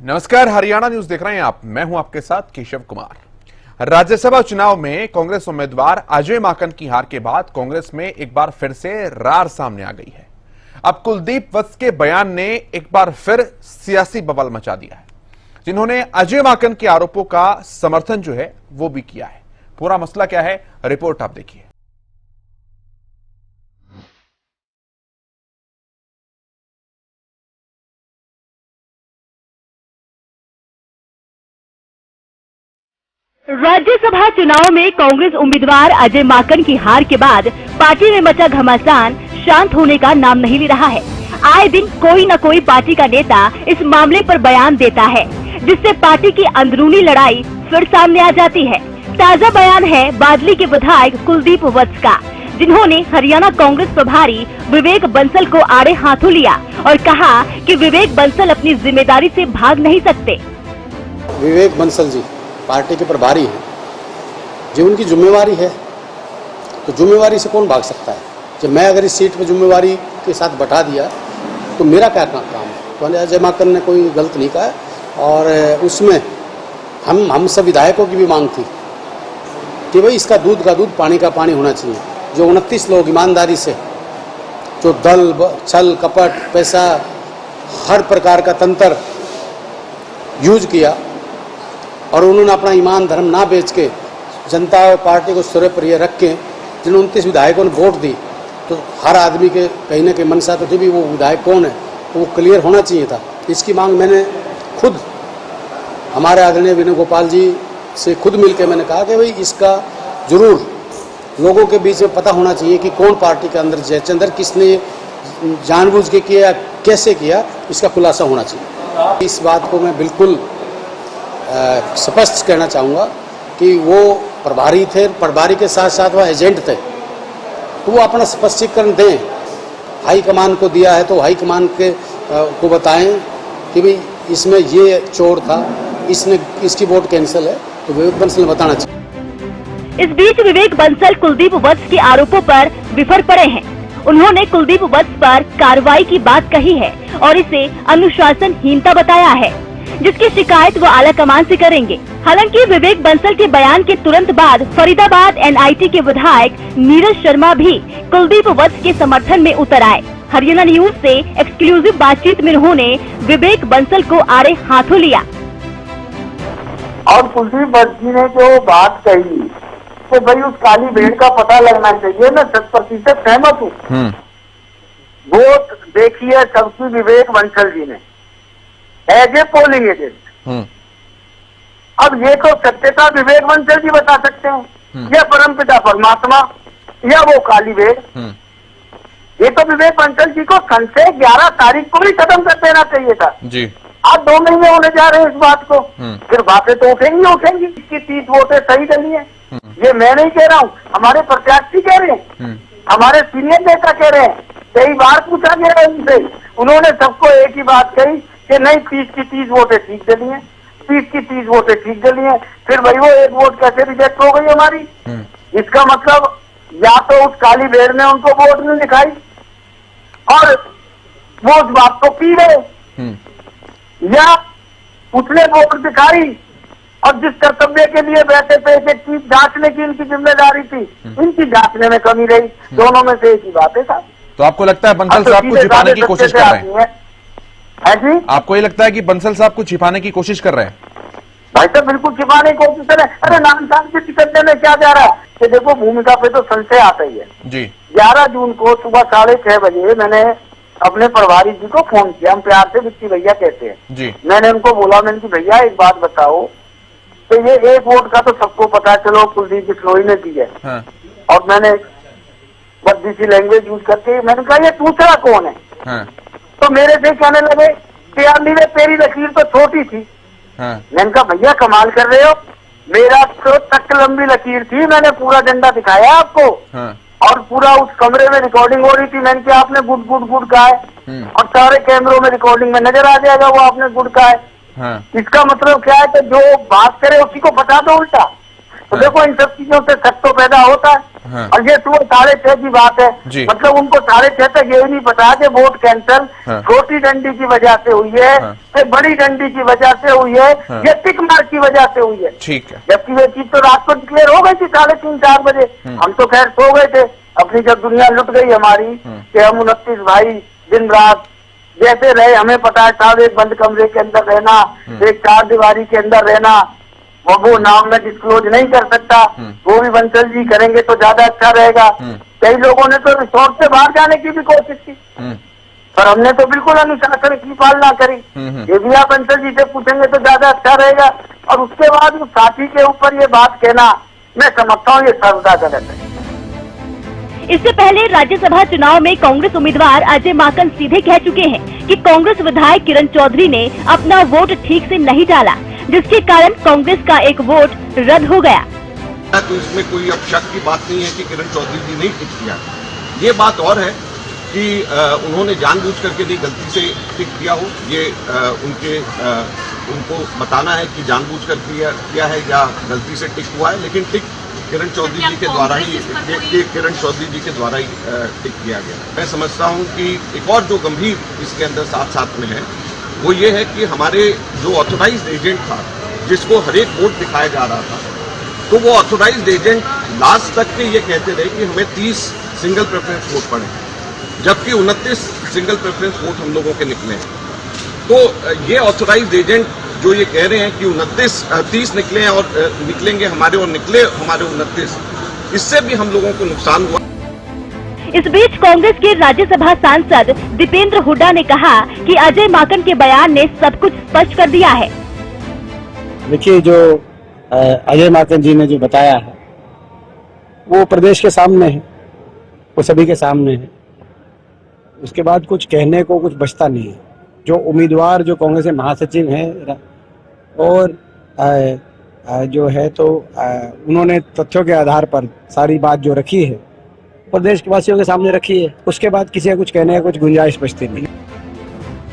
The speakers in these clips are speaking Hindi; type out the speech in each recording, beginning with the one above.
नमस्कार, हरियाणा न्यूज देख रहे हैं आप। मैं हूं आपके साथ केशव कुमार। राज्यसभा चुनाव में कांग्रेस उम्मीदवार अजय माकन की हार के बाद कांग्रेस में एक बार फिर से रार सामने आ गई है। अब कुलदीप वत्स के बयान ने एक बार फिर सियासी बवाल मचा दिया है, जिन्होंने अजय माकन के आरोपों का समर्थन जो है वो भी किया है। पूरा मसला क्या है, रिपोर्ट आप देखिए। राज्यसभा चुनाव में कांग्रेस उम्मीदवार अजय माकन की हार के बाद पार्टी में मचा घमासान शांत होने का नाम नहीं ले रहा है। आए दिन कोई न कोई पार्टी का नेता इस मामले पर बयान देता है, जिससे पार्टी की अंदरूनी लड़ाई फिर सामने आ जाती है। ताजा बयान है बादली के विधायक कुलदीप वत्स का, जिन्होंने हरियाणा कांग्रेस प्रभारी विवेक बंसल को आड़े हाथों लिया और कहा कि विवेक बंसल अपनी जिम्मेदारी से भाग नहीं सकते। विवेक बंसल जी पार्टी के प्रभारी हैं, जो उनकी जिम्मेवारी है, तो जिम्मेवारी से कौन भाग सकता है। जब मैं अगर इस सीट पर जिम्मेवारी के साथ बैठा दिया तो मेरा क्या काम है। तो अजय माकन ने कोई गलत नहीं कहा और उसमें हम सब विधायकों की भी मांग थी कि भाई इसका दूध का दूध पानी का पानी होना चाहिए। जो 29 लोग ईमानदारी से जो दल छल कपट पैसा हर प्रकार का तंत्र यूज किया और उन्होंने अपना ईमान धर्म ना बेच के जनता और पार्टी को सिरे पर ये रख के जिन 29 विधायकों ने वोट दी, तो हर आदमी के कहीं ना कहीं मनसा तो थी भी वो विधायक कौन है, तो वो क्लियर होना चाहिए था। इसकी मांग मैंने खुद हमारे आदरणीय विनय गोपाल जी से खुद मिलकर मैंने कहा कि भाई इसका जरूर लोगों के बीच में पता होना चाहिए कि कौन पार्टी के अंदर जयचंद्र किसने जानबूझ के किया, कैसे किया, इसका खुलासा होना चाहिए। इस बात को मैं बिल्कुल स्पष्ट कहना चाहूँगा कि वो प्रभारी थे, प्रभारी के साथ साथ वह एजेंट थे, तो वो अपना स्पष्टीकरण दें। हाईकमान को दिया है तो हाईकमान के को बताएं कि भाई इसमें ये चोर था, इसकी वोट कैंसिल है, तो विवेक बंसल ने बताना चाहिए। इस बीच विवेक बंसल कुलदीप वत्स के आरोपों पर विफर पड़े हैं। उन्होंने कुलदीप वत्स पर कार्रवाई की बात कही है और इसे अनुशासनहीनता बताया है, जिसकी शिकायत वो आला कमान से करेंगे। हालांकि विवेक बंसल के बयान के तुरंत बाद फरीदाबाद एनआईटी के विधायक नीरज शर्मा भी कुलदीप वत्स के समर्थन में उतर आए। हरियाणा न्यूज से एक्सक्लूसिव बातचीत में उन्होंने विवेक बंसल को आड़े हाथों लिया और कुलदीप वत्स जी ने जो बात कही तो भाई उस काली भेड़ का पता लगना चाहिए। मैं 100% सहमत हूँ। वोट देखिए सबकी विवेक बंसल जी ने एज ए पोलिंग एजेंट। अब ये तो सत्यता विवेक बंसल जी बता सकते हैं, या परमपिता परमात्मा या वो काली भेड़। ये तो विवेक बंसल जी को संशय 11 तारीख को ही खत्म कर देना चाहिए था जी। आज 2 महीने होने जा रहे हैं इस बात को, फिर बातें तो उठेंगी। इसकी 30 वोटें सही डली है, ये मैं नहीं कह रहा हूँ, हमारे प्रत्याशी कह रहे हैं, हमारे सीनियर नेता कह रहे हैं। कई बार पूछा गया है उनसे, उन्होंने सबको एक ही बात कही कि नहीं 30 की 30 वोटें ठीक डली हैं, 30 की 30 वोटें ठीक डली हैं। फिर भाई वो एक वोट कैसे रिजेक्ट हो गई हमारी। इसका मतलब या तो उस काली भेड़ ने उनको वोट नहीं दिखाई और वो उस बात को पी गए, या उसने वोट दिखाई और जिस कर्तव्य के लिए बैठे थे एक चीज जांचने की इनकी जिम्मेदारी थी, इनकी जांचने में कमी रही। दोनों में से एक ही बातें था। तो आपको लगता है बंसल साहब को छिपाने की कोशिश कर रहे हैं? है जी, आपको ये लगता है कि बंसल साहब को छिपाने की कोशिश कर रहे हैं? भाई साहब बिल्कुल छिपाने की कोशिश कर रहे हैं। अरे नाम साहब की टिकट देने क्या जा रहा है कि देखो भूमिका पे तो संशय आता ही है जी। 11 जून को सुबह 6:30 बजे मैंने अपने प्रभारी जी को फोन किया, हम प्यार से बिट्टी भैया कहते हैं जी। मैंने उनको बोला, मैंने कि भैया एक बात बताओ, तो ये एक वोट का तो सबको पता, चलो कुलदीप बिश्नोई ने दी है। हाँ। और मैंने बद्दी सी लैंग्वेज यूज करके मैंने कहा ये दूसरा कौन है। हाँ। तो मेरे से कहने लगे कि यार नीले तेरी लकीर तो छोटी थी। हाँ। मैंने कहा भैया कमाल कर रहे हो, मेरा तो तक लंबी लकीर थी, मैंने पूरा डंडा दिखाया आपको। हाँ। और पूरा उस कमरे में रिकॉर्डिंग हो रही थी, मैंने कहा आपने गुड गुड गुड कहा है और सारे कैमरों में रिकॉर्डिंग में नजर आ जाएगा वो आपने गुड कहा है। हाँ। इसका मतलब क्या है कि जो बात करे उसी को बता दो उल्टा। तो देखो इन सब चीजों से शक तो पैदा होता है। हाँ। और ये सुबह 6:30 की बात है, जी। मतलब उनको 6:30 तक ये नहीं पता कि वोट कैंसिल हाँ। छोटी डंडी की वजह से हुई है, हाँ। कि बड़ी डंडी की वजह से हुई है, हाँ। या टिक मार्क की वजह से हुई है। ठीक है। जबकि ये चीज तो रात को डिक्लेयर हो गई थी 3:30-4 बजे। हम तो खैर सो गए थे, अपनी जब दुनिया लुट गई हमारी कि हम 29 भाई दिन रात जैसे रहे। हमें पता है साहब, एक बंद कमरे के अंदर रहना, एक 4 दीवारी के अंदर रहना, वो नाम में डिस्क्लोज नहीं कर सकता, वो भी बंसल जी करेंगे तो ज्यादा अच्छा रहेगा। कई लोगों ने तो रिसोर्ट से बाहर जाने की भी कोशिश की, पर हमने तो बिल्कुल अनुशासन की पालना करी। ये भी आप बंसल जी से पूछेंगे तो ज्यादा अच्छा रहेगा। और उसके बाद उस साथी के ऊपर ये बात कहना, मैं समझता हूँ ये सर्वदा गलत है। इससे पहले राज्यसभा चुनाव में कांग्रेस उम्मीदवार अजय माकन सीधे कह चुके हैं कि कांग्रेस विधायक किरण चौधरी ने अपना वोट ठीक से नहीं डाला, जिसके कारण कांग्रेस का एक वोट रद्द हो गया। तो इसमें कोई अब शक की बात नहीं है कि किरण चौधरी जी ने टिक किया। ये बात और है कि उन्होंने जानबूझ करके नहीं, गलती से टिक किया हो। ये उनको बताना है कि जानबूझ कर किया है या गलती से टिक हुआ है, लेकिन टिक किरण चौधरी जी के द्वारा ही टिक किया गया। मैं समझता हूं कि एक और जो गंभीर इसके अंदर साथ में है वो ये है कि हमारे जो ऑथोराइज्ड एजेंट था, जिसको हर एक वोट दिखाया जा रहा था, तो वो ऑथोराइज्ड एजेंट लास्ट तक के ये कहते रहे कि हमें 30 सिंगल प्रेफरेंस वोट पड़े, जबकि 29 सिंगल प्रेफरेंस वोट हम लोगों के निकले हैं। तो ये ऑथोराइज्ड एजेंट जो ये कह रहे हैं कि 30 निकले हैं और निकलेंगे हमारे, और निकले हमारे 29, इससे भी हम लोगों को नुकसान हुआ। इस बीच कांग्रेस के राज्यसभा सांसद दीपेंद्र हुड्डा ने कहा कि अजय माकन के बयान ने सब कुछ स्पष्ट कर दिया है। देखिए, जो अजय माकन जी ने जो बताया है वो प्रदेश के सामने है, वो सभी के सामने है। उसके बाद कुछ कहने को कुछ बचता नहीं है। जो उम्मीदवार जो कांग्रेस के महासचिव हैं और जो है तो उन्होंने तथ्यों के आधार पर सारी बात जो रखी है प्रदेश के वासियों के सामने रखी है। उसके बाद किसी का कुछ कहने का कुछ गुंजाइश बचती नहीं।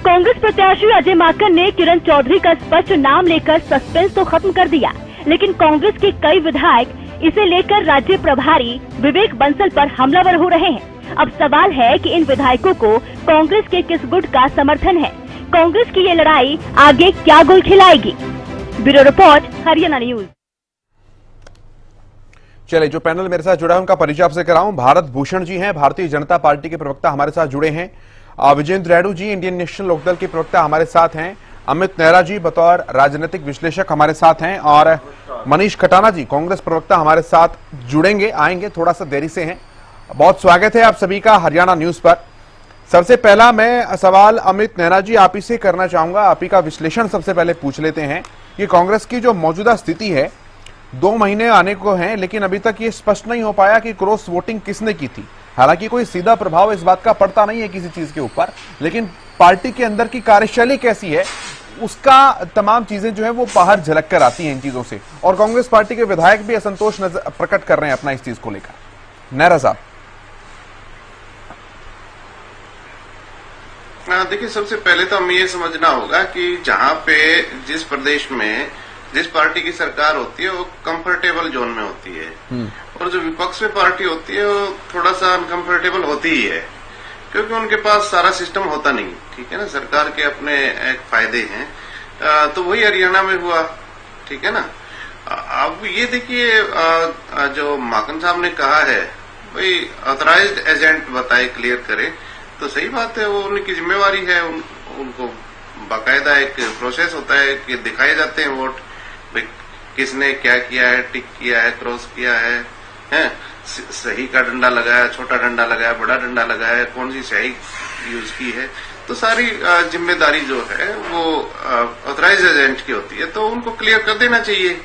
कांग्रेस प्रत्याशी अजय माकन ने किरण चौधरी का स्पष्ट नाम लेकर सस्पेंस तो खत्म कर दिया, लेकिन कांग्रेस के कई विधायक इसे लेकर राज्य प्रभारी विवेक बंसल पर हमलावर हो रहे हैं। अब सवाल है कि इन विधायकों को कांग्रेस के किस गुट का समर्थन है। कांग्रेस की ये लड़ाई आगे क्या गोल खिलाएगी? Bureau report, Haryana news. चलिए, जो पैनल मेरे साथ जुड़ा है उनका परिचय आपसे कराऊं। भारत भूषण जी हैं, भारतीय जनता पार्टी के प्रवक्ता हमारे साथ जुड़े हैं। विजेंद्र रेड्डू जी, इंडियन नेशनल लोकदल के प्रवक्ता हमारे साथ हैं। अमित नेहरा जी बतौर राजनीतिक विश्लेषक हमारे साथ हैं, और मनीष खटाना जी कांग्रेस प्रवक्ता हमारे साथ जुड़ेंगे, आएंगे, थोड़ा सा देरी से हैं। बहुत स्वागत है आप सभी का हरियाणा न्यूज पर। सबसे पहला मैं सवाल अमित नेहरा जी आप ही से करना चाहूंगा, आप ही का विश्लेषण सबसे पहले पूछ लेते हैं। ये कांग्रेस की जो मौजूदा स्थिति है, 2 महीने आने को हैं, लेकिन अभी तक ये स्पष्ट नहीं हो पाया कि क्रॉस वोटिंग किसने की थी। हालांकि कोई सीधा प्रभाव इस बात का पड़ता नहीं है किसी चीज के ऊपर, लेकिन पार्टी के अंदर की कार्यशैली कैसी है उसका तमाम चीजें जो है वो बाहर झलक कर आती हैं इन चीजों से, और कांग्रेस पार्टी के विधायक भी असंतोष प्रकट कर रहे हैं अपना इस चीज को लेकर। नेहरा साहब। देखिए, सबसे पहले तो हमें ये समझना होगा कि जहां पे जिस प्रदेश में जिस पार्टी की सरकार होती है वो कंफर्टेबल जोन में होती है, और जो विपक्ष में पार्टी होती है वो थोड़ा सा अनकंफर्टेबल होती ही है, क्योंकि उनके पास सारा सिस्टम होता नहीं। ठीक है ना, सरकार के अपने एक फायदे हैं। तो वही हरियाणा में हुआ, ठीक है ना। अब ये देखिए, जो माकन साहब ने कहा है भाई ऑथराइज्ड एजेंट बताए, क्लियर करे, तो सही बात है, वो उनकी जिम्मेवारी है। उनको बाकायदा एक प्रोसेस होता है कि दिखाए जाते हैं वोट, भाई किसने क्या किया है, टिक किया है, क्रॉस किया है, सही का डंडा लगाया, छोटा डंडा लगाया, बड़ा डंडा लगाया, कौन सी स्याही यूज की है। तो सारी जिम्मेदारी जो है वो ऑथराइज्ड एजेंट की होती है, तो उनको क्लियर कर देना चाहिए।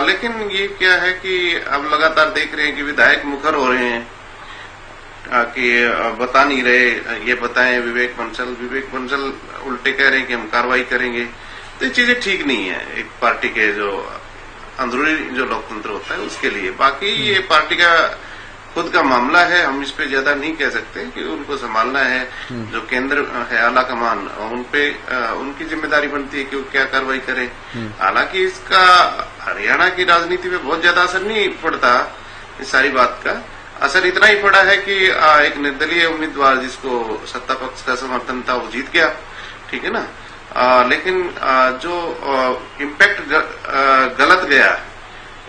लेकिन ये क्या है कि अब लगातार देख रहे हैं कि विधायक मुखर हो रहे हैं कि बता नहीं रहे, ये बताएं विवेक बंसल उल्टे कह रहे हैं कि हम कार्रवाई करेंगे। तो ये चीजें ठीक नहीं है एक पार्टी के जो अंदरूनी जो लोकतंत्र होता है उसके लिए। बाकी ये पार्टी का खुद का मामला है, हम इस पे ज्यादा नहीं कह सकते कि उनको संभालना है। जो केंद्र है आला कमान, उनपे उनकी जिम्मेदारी बनती है कि वो क्या कार्रवाई करें। हालांकि इसका हरियाणा की राजनीति में बहुत ज्यादा असर नहीं पड़ता, इस सारी बात का असर इतना ही पड़ा है कि एक निर्दलीय उम्मीदवार जिसको सत्ता पक्ष का समर्थन था वो जीत गया, ठीक है ना। लेकिन जो इम्पैक्ट गलत गया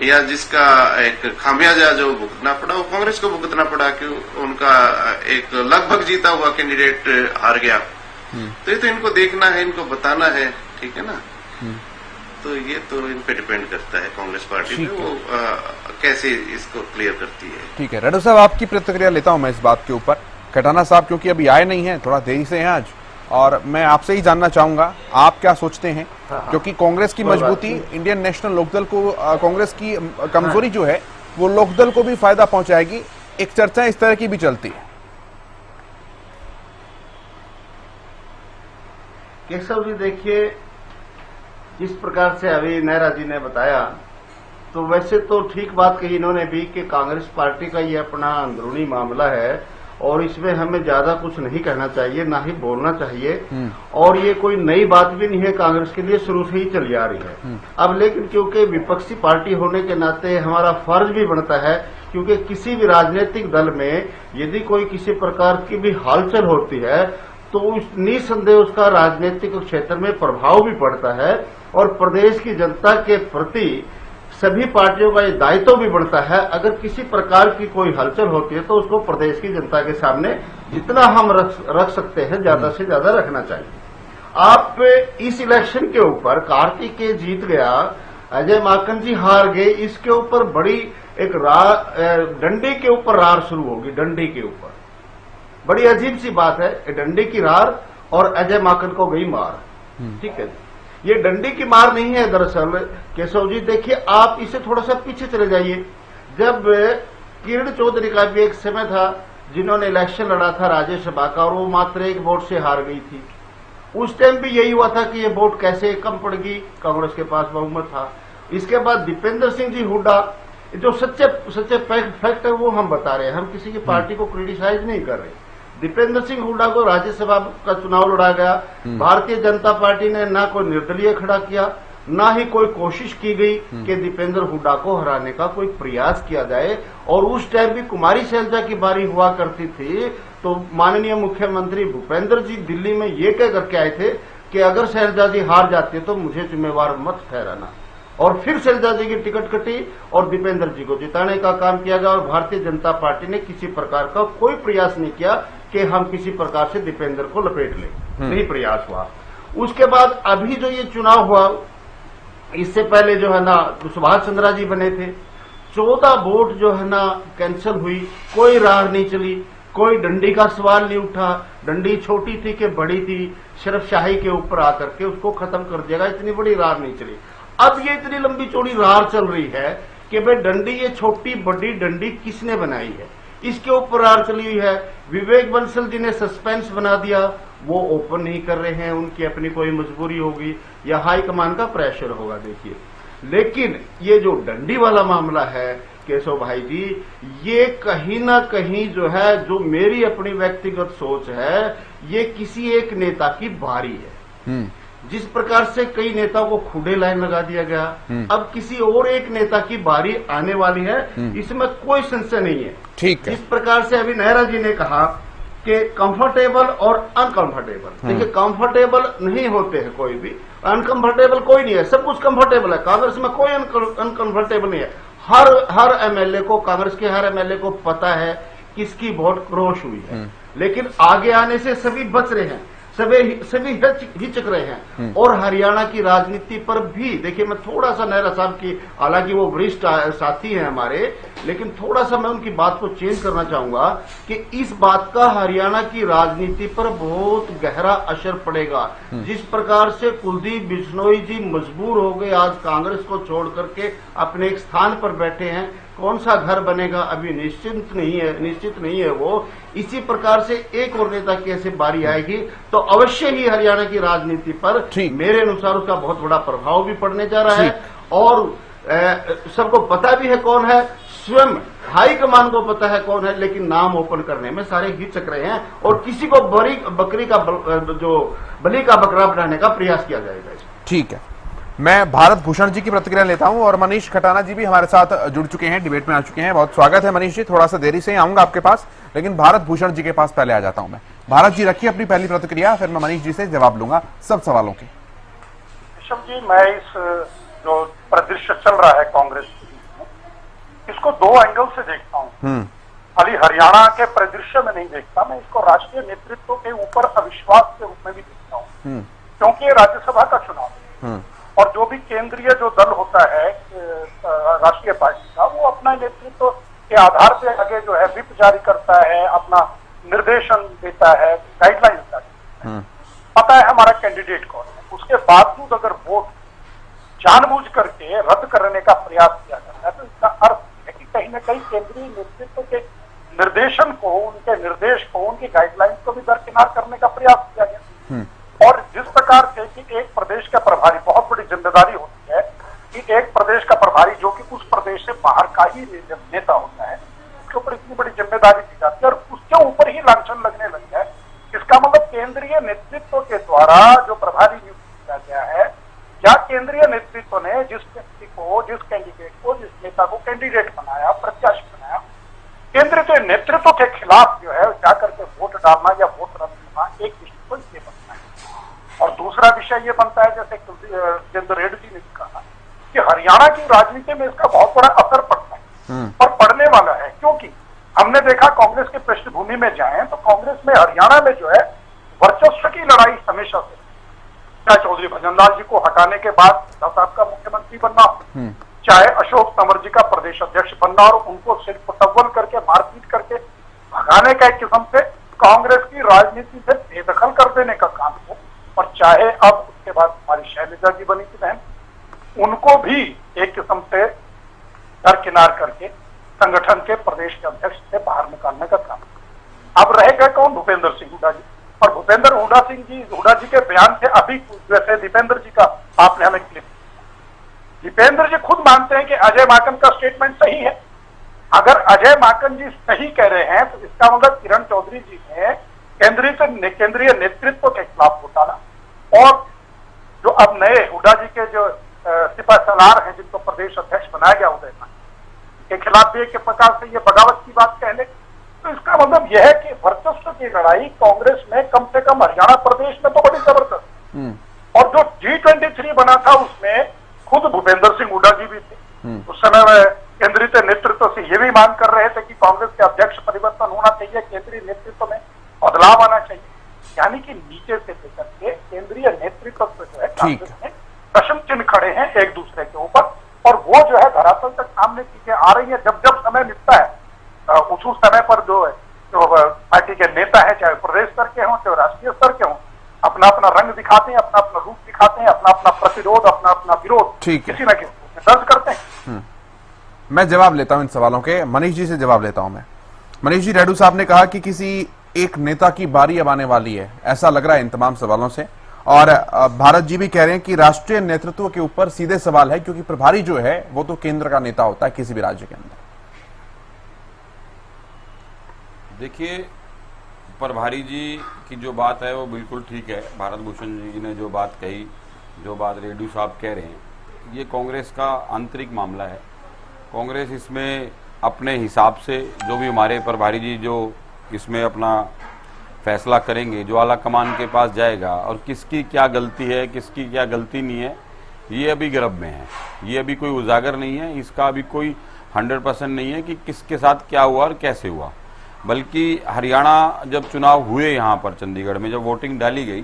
या जिसका एक खामियाजा जो भुगतना पड़ा वो कांग्रेस को भुगतना पड़ा कि उनका एक लगभग जीता हुआ कैंडिडेट हार गया। तो ये तो इनको देखना है, इनको बताना है, ठीक है ना। तो ये तो इन पे डिपेंड करता है कांग्रेस पार्टी पे, वो कैसे इसको क्लियर करती है। ठीक है, रेड्डी साहब आपकी प्रतिक्रिया लेता हूं मैं इस बात के ऊपर। कटाना साहब क्योंकि अभी आए नहीं हैं, थोड़ा देरी से हैं आज, और मैं आपसे ही जानना चाहूंगा आप क्या सोचते हैं, क्योंकि कांग्रेस की मजबूती इंडियन नेशनल लोकदल को, कांग्रेस की कमजोरी जो है वो लोकदल को भी फायदा पहुंचाएगी। एक चर्चा इस तरह की भी चलती है। केशव जी देखिए, जिस प्रकार से अभी नेहरा जी ने बताया, तो वैसे तो ठीक बात कही इन्होंने भी कि कांग्रेस पार्टी का ये अपना अंदरूनी मामला है और इसमें हमें ज्यादा कुछ नहीं कहना चाहिए, ना ही बोलना चाहिए। और ये कोई नई बात भी नहीं है, कांग्रेस के लिए शुरू से ही चली आ रही है। अब लेकिन क्योंकि विपक्षी पार्टी होने के नाते हमारा फर्ज भी बनता है, क्योंकि किसी भी राजनीतिक दल में यदि कोई किसी प्रकार की भी हलचल होती है तो निसंदेह उसका राजनीतिक क्षेत्र में प्रभाव भी पड़ता है और प्रदेश की जनता के प्रति सभी पार्टियों का ये दायित्व भी बढ़ता है। अगर किसी प्रकार की कोई हलचल होती है तो उसको प्रदेश की जनता के सामने जितना हम रख सकते हैं ज्यादा से ज्यादा रखना चाहिए। आप इस इलेक्शन के ऊपर कार्तिकेय जीत गया, अजय माकन जी हार गए, इसके ऊपर बड़ी एक डंडी के ऊपर रार शुरू होगी। डंडी के ऊपर बड़ी अजीब सी बात है, डंडी की रार और अजय माकन को गई मार। ठीक है, ये डंडी की मार नहीं है दरअसल। केशव जी देखिए, आप इसे थोड़ा सा पीछे चले जाइए। जब किरण चौधरी का भी एक समय था जिन्होंने इलेक्शन लड़ा था राज्यसभा का और वो मात्र एक वोट से हार गई थी, उस टाइम भी यही हुआ था कि ये वोट कैसे कम पड़ गई, कांग्रेस के पास बहुमत था। इसके बाद दीपेंद्र सिंह जी हुड्डा, जो सच्चे फैक्ट है वो हम बता रहे हैं, हम किसी की पार्टी को क्रिटिसाइज नहीं कर रहे। दीपेंद्र सिंह हुड्डा को राज्यसभा का चुनाव लड़ा गया, भारतीय जनता पार्टी ने ना कोई निर्दलीय खड़ा किया, ना ही कोई कोशिश की गई कि दीपेंद्र हुड्डा को हराने का कोई प्रयास किया जाए। और उस टाइम भी कुमारी शैलजा की बारी हुआ करती थी, तो माननीय मुख्यमंत्री भूपेंद्र जी दिल्ली में ये कह करके आए थे कि अगर शैलजा जी हार जाते तो मुझे जिम्मेवार मत ठहराना। और फिर शैलजा जी की टिकट कटी और दीपेंद्र जी को जिताने का काम किया गया और भारतीय जनता पार्टी ने किसी प्रकार का कोई प्रयास नहीं किया कि हम किसी प्रकार से दीपेंद्र को लपेट लें, नहीं प्रयास हुआ। उसके बाद अभी जो ये चुनाव हुआ, इससे पहले जो है ना सुभाष चंद्रा जी बने थे, 14 वोट जो है ना कैंसिल हुई, कोई राह नहीं चली, कोई डंडी का सवाल नहीं उठा। डंडी छोटी थी कि बड़ी थी, सिर्फ शाही के ऊपर आकर के उसको खत्म कर दिया, इतनी बड़ी राह नहीं चली। अब ये इतनी लंबी चौड़ी रार चल रही है कि भाई डंडी, ये छोटी बड़ी डंडी किसने बनाई है, इसके ऊपर रार चली हुई है। विवेक बंसल जी ने सस्पेंस बना दिया, वो ओपन नहीं कर रहे हैं, उनकी अपनी कोई मजबूरी होगी या हाईकमान का प्रेशर होगा। देखिए, लेकिन ये जो डंडी वाला मामला है केशव भाई जी, ये कहीं ना कहीं जो है, जो मेरी अपनी व्यक्तिगत सोच है, ये किसी एक नेता की बारी है। जिस प्रकार से कई नेताओं को खुदे लाइन लगा दिया गया, अब किसी और एक नेता की बारी आने वाली है, इसमें कोई संशय नहीं है। ठीक है, जिस प्रकार से अभी नेहरा जी ने कहा कि कंफर्टेबल और अनकंफर्टेबल, देखिए कंफर्टेबल नहीं होते हैं कोई भी, अनकंफर्टेबल कोई नहीं है, सब कुछ कंफर्टेबल है। कांग्रेस में कोई अनकंफर्टेबल नहीं है। हर एमएलए को, कांग्रेस के हर एमएलए को पता है किसकी वोट क्रॉस हुई है, लेकिन आगे आने से सभी बच रहे हैं, सभी हिचक रहे हैं। और हरियाणा की राजनीति पर भी देखिए, मैं थोड़ा सा नेहरा साहब की, हालांकि वो वरिष्ठ साथी हैं हमारे, लेकिन थोड़ा सा मैं उनकी बात को चेंज करना चाहूंगा कि इस बात का हरियाणा की राजनीति पर बहुत गहरा असर पड़ेगा। जिस प्रकार से कुलदीप बिश्नोई जी मजबूर हो गए आज कांग्रेस को छोड़ करके अपने एक स्थान पर बैठे हैं, कौन सा घर बनेगा अभी निश्चित नहीं है वो। इसी प्रकार से एक और नेता की ऐसी बारी आएगी तो अवश्य ही हरियाणा की राजनीति पर मेरे अनुसार उसका बहुत बड़ा प्रभाव भी पड़ने जा रहा है। और सबको पता भी है कौन है, स्वयं हाईकमान को पता है कौन है, लेकिन नाम ओपन करने में सारे हिचक रहे हैं और किसी को बली का बकरा बनाने का प्रयास किया जाएगा। ठीक है, मैं भारत भूषण जी की प्रतिक्रिया लेता हूं और मनीष खटाना जी भी हमारे साथ जुड़ चुके हैं, डिबेट में आ चुके हैं। बहुत स्वागत है मनीष जी, थोड़ा सा देरी से ही आऊंगा आपके पास, लेकिन भारत भूषण जी के पास पहले आ जाता हूं मैं। भारत जी रखिए अपनी पहली प्रतिक्रिया, फिर मैं मनीष जी से जवाब लूंगा सब सवालों के। ऋषभ जी, मैं इस जो परिदृश्य चल रहा है कांग्रेस में, इसको दो एंगल से देखता हूँ। खाली हरियाणा के परिदृश्य में नहीं देखता, मैं इसको राष्ट्रीय नेतृत्व के ऊपर अविश्वास के रूप में भी देखता हूँ, क्योंकि ये राज्यसभा का चुनाव है और जो भी केंद्रीय जो दल होता है राष्ट्रीय पार्टी का, वो अपना नेतृत्व के आधार पे आगे जो है विप जारी करता है, अपना निर्देशन देता है, गाइडलाइन देता है, पता है हमारा कैंडिडेट कौन है। उसके बावजूद अगर वोट जानबूझ करके रद्द करने का प्रयास किया जाता है तो इसका अर्थ है कि कहीं न कहीं केंद्रीय नेतृत्व के निर्देशन को, उनके निर्देश को, उनकी गाइडलाइन को भी दरकिनार करने का प्रयास किया गया। और जिस प्रकार से कि एक प्रदेश का प्रभारी, बहुत बड़ी जिम्मेदारी होती है कि एक प्रदेश का प्रभारी जो कि उस प्रदेश से बाहर का ही नेता होता है, उसके ऊपर इतनी बड़ी जिम्मेदारी दी जाती है और उसके ऊपर ही लांछन लगने लग गया है। इसका मतलब केंद्रीय नेतृत्व के द्वारा जो प्रभारी नियुक्त किया गया है, या केंद्रीय नेतृत्व ने जिस व्यक्ति को, जिस कैंडिडेट को, जिस नेता को कैंडिडेट बनाया, प्रत्याशी बनाया, केंद्रीय नेतृत्व के खिलाफ जो है जाकर के वोट डालना या वोट रद्द करना, एक दृष्टिकोण ये बनता है। और दूसरा विषय ये बनता है, जैसे जितेंद्र रेड्डी जी ने कहा कि हरियाणा की राजनीति में इसका बहुत बड़ा असर पड़ता है और पड़ने वाला है, क्योंकि हमने देखा कांग्रेस की पृष्ठभूमि में जाएं तो कांग्रेस में हरियाणा में जो है वर्चस्व की लड़ाई हमेशा से, चाहे चौधरी भजनलाल जी को हटाने के बाद साहब का मुख्यमंत्री बनना, चाहे अशोक तंवर जी का प्रदेश अध्यक्ष बनना और उनको सिर्फ टव्वल करके, मारपीट करके भगाने का एक किस्म से कांग्रेस की राजनीति से बेदखल कर देने का काम हो, और चाहे अब उसके बाद हमारी शैलजा जी बनी थी बहन, उनको भी एक किस्म से दरकिनार करके संगठन के प्रदेश के अध्यक्ष से बाहर निकालने का काम। अब रह गए कौन? भूपेंद्र सिंह हुड्डा जी। और भूपेंद्र हुड्डा जी के बयान से अभी जैसे दीपेंद्र जी का आपने हमें क्लिप, दीपेंद्र जी खुद मानते हैं कि अजय माकन का स्टेटमेंट सही है। अगर अजय माकन जी सही कह रहे हैं तो इसका मतलब किरण चौधरी जी ने केंद्रीय नेतृत्व के खिलाफ वोट डाला, और जो अब नए हुड्डा जी के जो सिपा सलार हैं, जिनको प्रदेश अध्यक्ष बनाया गया उदय माकन के खिलाफ भी एक प्रकार से ये बगावत की बात कह ले, तो इसका मतलब यह है कि वर्चस्व की लड़ाई कांग्रेस में कम से कम हरियाणा प्रदेश में तो बड़ी जबरदस्त। और जो G23 बना था उसमें खुद भूपेंद्र सिंह हुड्डा जी भी थे। उस समय में केंद्रीय नेतृत्व से ये भी मांग कर रहे थे कि कांग्रेस के अध्यक्ष परिवर्तन होना चाहिए, केंद्रीय नेतृत्व में बदलाव आना चाहिए। यानी कि नीचे से लेकर के केंद्रीय नेतृत्व पे जो है कांग्रेस में प्रश्न चिन्ह खड़े हैं एक दूसरे के ऊपर, और वो जो है धरातल तक सामने चीजें आ रही है। जब जब समय मिलता है उस समय पर जो पार्टी के नेता है, चाहे प्रदेश स्तर के हों चाहे राष्ट्रीय स्तर के हों, अपना अपना रंग दिखाते हैं, अपना अपना रूप दिखाते हैं, अपना अपना प्रतिरोध, अपना अपना विरोध किसी न किसी दर्ज करते हैं। मैं जवाब लेता हूं इन सवालों के, मनीष जी से जवाब लेता हूं मैं। मनीष जी, रेड्डी साहब ने कहा कि किसी एक नेता की बारी अब आने वाली है, ऐसा लग रहा है इन तमाम सवालों से। और भारत जी भी कह रहे हैं कि राष्ट्रीय नेतृत्व के ऊपर सीधे सवाल है, क्योंकि प्रभारी जो है वो तो केंद्र का नेता होता है किसी भी राज्य के अंदर। देखिए, प्रभारी जी की जो बात है वो बिल्कुल ठीक है। भारत भूषण जी ने जो बात कही, जो बात रेड्डी साहब कह रहे हैं, ये कांग्रेस का आंतरिक मामला है। कांग्रेस इसमें अपने हिसाब से जो भी हमारे प्रभारी जी जो इसमें अपना फैसला करेंगे, जो आला कमान के पास जाएगा, और किसकी क्या गलती है, किसकी क्या गलती नहीं है, ये अभी गर्भ में है, ये अभी कोई उजागर नहीं है, इसका अभी कोई 100% नहीं है कि किसके साथ क्या हुआ और कैसे हुआ। बल्कि हरियाणा जब चुनाव हुए यहाँ पर चंडीगढ़ में जब वोटिंग डाली गई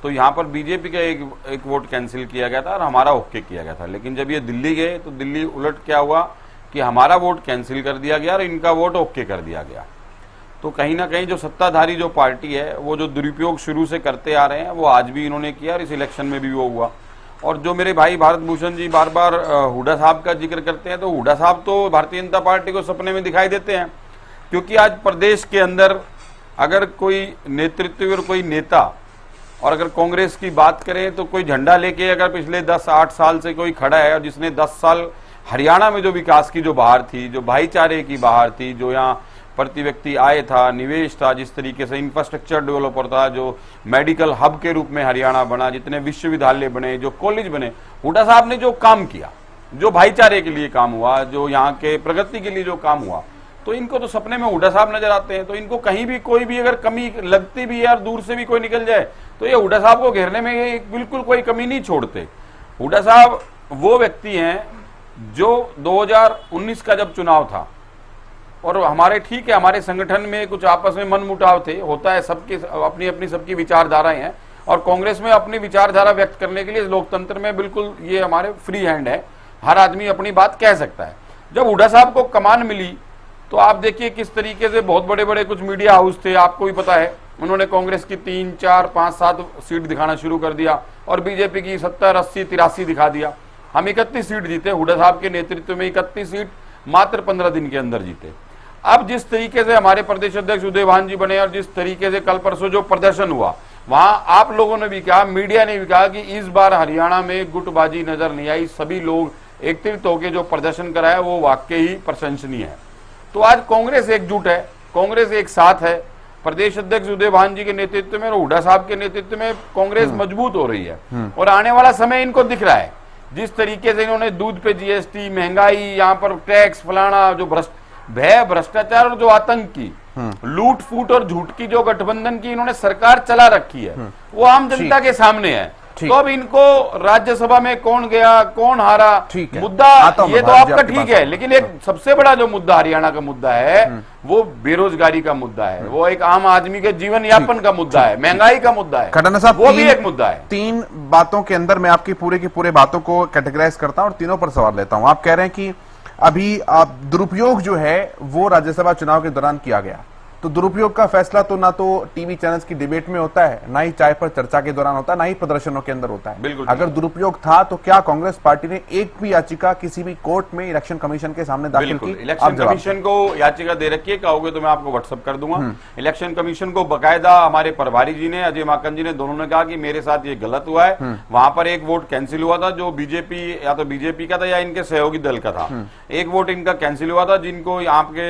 तो यहाँ पर बीजेपी का एक वोट कैंसिल किया गया था और हमारा ओके किया गया था। लेकिन जब ये दिल्ली गए तो दिल्ली उलट क्या हुआ कि हमारा वोट कैंसिल कर दिया गया और इनका वोट ओके कर दिया गया। तो कहीं ना कहीं जो सत्ताधारी जो पार्टी है वो जो दुरुपयोग शुरू से करते आ रहे हैं वो आज भी इन्होंने किया और इस इलेक्शन में भी वो हुआ। और जो मेरे भाई भारत भूषण जी बार बार हुड्डा साहब का जिक्र करते हैं, तो हुड्डा साहब तो भारतीय जनता पार्टी को सपने में दिखाई देते हैं, क्योंकि आज प्रदेश के अंदर अगर कोई नेतृत्व और कोई नेता, और अगर कांग्रेस की बात करें तो कोई झंडा लेके अगर पिछले 10-8 साल से कोई खड़ा है और जिसने 10 साल हरियाणा में जो विकास की जो बहार थी, जो भाईचारे की बहार थी, जो यहाँ प्रति व्यक्ति आय था, निवेश था, जिस तरीके से इंफ्रास्ट्रक्चर डेवलपर था, जो मेडिकल हब के रूप में हरियाणा बना, जितने विश्वविद्यालय बने, जो कॉलेज बने, हुड्डा साहब ने जो काम किया, जो भाईचारे के लिए काम हुआ, जो यहाँ के प्रगति के लिए जो काम हुआ, तो इनको तो सपने में हुड्डा साहब नजर आते हैं। तो इनको कहीं भी कोई भी अगर कमी लगती भी है और दूर से भी कोई निकल जाए तो ये हुड्डा साहब को घेरने में ये बिल्कुल कोई कमी नहीं छोड़ते। हुड्डा साहब वो व्यक्ति हैं जो 2019 का जब चुनाव था और हमारे ठीक है हमारे संगठन में कुछ आपस में मनमुटाव थे, होता है, सबकी अपनी अपनी सबकी विचारधाराएं हैं और कांग्रेस में अपनी विचारधारा व्यक्त करने के लिए लोकतंत्र में बिल्कुल ये हमारे फ्री हैंड है, हर आदमी अपनी बात कह सकता है। जब हुड्डा साहब को कमान मिली तो आप देखिए किस तरीके से बहुत बड़े बड़े कुछ मीडिया हाउस थे, आपको भी पता है, उन्होंने कांग्रेस की 3, 4, 5, 7 सीट दिखाना शुरू कर दिया और बीजेपी की 70, 80, 83 दिखा दिया। हम 31 सीट जीते, हुड्डा साहब के नेतृत्व में 31 सीट मात्र 15 दिन के अंदर जीते। अब जिस तरीके से हमारे प्रदेश अध्यक्ष उदय भान जी बने और जिस तरीके से कल परसों जो प्रदर्शन हुआ, वहां आप लोगों ने भी कहा, मीडिया ने भी कहा कि इस बार हरियाणा में गुटबाजी नजर नहीं आई, सभी लोग एकत्रित होकर जो प्रदर्शन कराया वो वाकई ही प्रशंसनीय है। तो आज कांग्रेस एकजुट है, कांग्रेस एक साथ है, प्रदेश अध्यक्ष उदय भान जी के नेतृत्व में और हुड्डा साहब के नेतृत्व में कांग्रेस मजबूत हो रही है और आने वाला समय इनको दिख रहा है। जिस तरीके से इन्होंने दूध पे जीएसटी, महंगाई, यहाँ पर टैक्स, फलाना, जो भय, भ्रष्टाचार और जो आतंक की लूट फूट और झूठ की जो गठबंधन की इन्होंने सरकार चला रखी है, वो आम जनता के सामने है। तो अब इनको राज्यसभा में कौन गया, कौन हारा, मुद्दा ये तो आपका ठीक है, लेकिन एक सबसे बड़ा जो मुद्दा हरियाणा का मुद्दा है वो बेरोजगारी का मुद्दा है, वो एक आम आदमी के जीवन यापन का मुद्दा है, महंगाई का मुद्दा है, खटाना साहब वो भी एक मुद्दा है। 3 बातों के अंदर मैं आपकी पूरे की पूरे बातों को कैटेगराइज करता हूं और तीनों पर सवाल लेता हूं। आप कह रहे हैं कि अभी दुरुपयोग जो है वो राज्यसभा चुनाव के दौरान किया गया, तो दुरुपयोग का फैसला तो ना तो टीवी चैनल्स की डिबेट में होता है, ना ही चाय पर चर्चा के दौरान होता है, ना ही प्रदर्शनों के अंदर होता है। बिल्कुल, अगर दुरुपयोग था तो क्या कांग्रेस पार्टी ने एक भी याचिका किसी भी कोर्ट में इलेक्शन कमीशन के सामने दाखिल की? इलेक्शन कमीशन को याचिका दे रखी है, कहोगे तो मैं आपको व्हाट्सएप कर दूंगा। इलेक्शन कमीशन को बकायदा हमारे प्रभारी जी ने, अजय माकन जी ने, दोनों ने कहा कि मेरे साथ ये गलत हुआ है। वहां पर एक वोट कैंसिल हुआ था जो बीजेपी या तो बीजेपी का था या इनके सहयोगी दल का था, एक वोट इनका कैंसिल हुआ था, जिनको आपके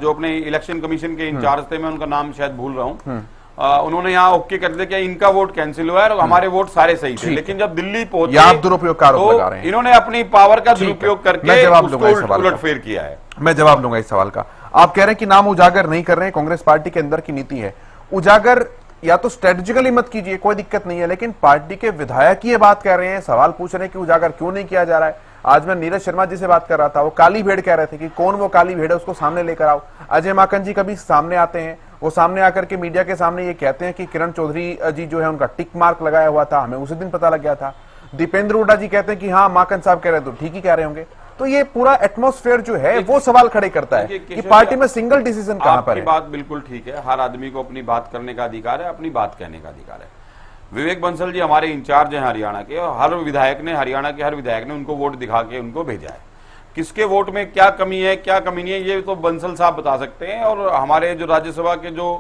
जो अपने इलेक्शन कमीशन के इंचार्ज थे, मैं उनका नाम शायद भूल रहा हूं, उन्होंने यहाँ ओके कर दिया कि इनका वोट कैंसिल हुआ है और हमारे वोट सारे सही थे। लेकिन जब दिल्ली पहुंचे आप दुरुपयोग का आरोप लगा रहे हैं, इन्होंने अपनी पावर का दुरुपयोग करके उसको उलटफेर किया है। मैं जवाब दूंगा इस सवाल का। आप कह रहे हैं कि नाम उजागर नहीं कर रहे हैं, कांग्रेस पार्टी के अंदर की नीति है उजागर, या तो स्ट्रेटेजिकली मत कीजिए, कोई दिक्कत नहीं है, लेकिन पार्टी के विधायक ये बात कह रहे हैं, सवाल पूछ रहे हैं कि उजागर क्यों नहीं किया जा रहा है। आज मैं नीरज शर्मा जी से बात कर रहा था, वो काली भेड़ कह रहे थे कि कौन वो काली भेड़ है, उसको सामने लेकर आओ। अजय माकन जी कभी सामने आते हैं, वो सामने आकर के मीडिया के सामने ये कहते हैं कि किरण चौधरी जी जो है उनका टिक मार्क लगाया हुआ था, हमें उसी दिन पता लग गया था। दीपेंद्र हुड्डा जी कहते हैं कि हाँ माकन साहब कह रहे तो ठीक ही कह रहे होंगे। तो ये पूरा एटमॉस्फेयर जो है वो सवाल खड़े करता है कि पार्टी में सिंगल डिसीजन कहां पर है। बात बिल्कुल ठीक है, हर आदमी को अपनी बात करने का अधिकार है, अपनी बात कहने का अधिकार है। विवेक बंसल जी हमारे इंचार्ज हैं हरियाणा के, और हर विधायक ने, हरियाणा के हर विधायक ने उनको वोट दिखा के उनको भेजा है। किसके वोट में क्या कमी है, क्या कमी नहीं है, ये तो बंसल साहब बता सकते हैं। और हमारे जो राज्यसभा के जो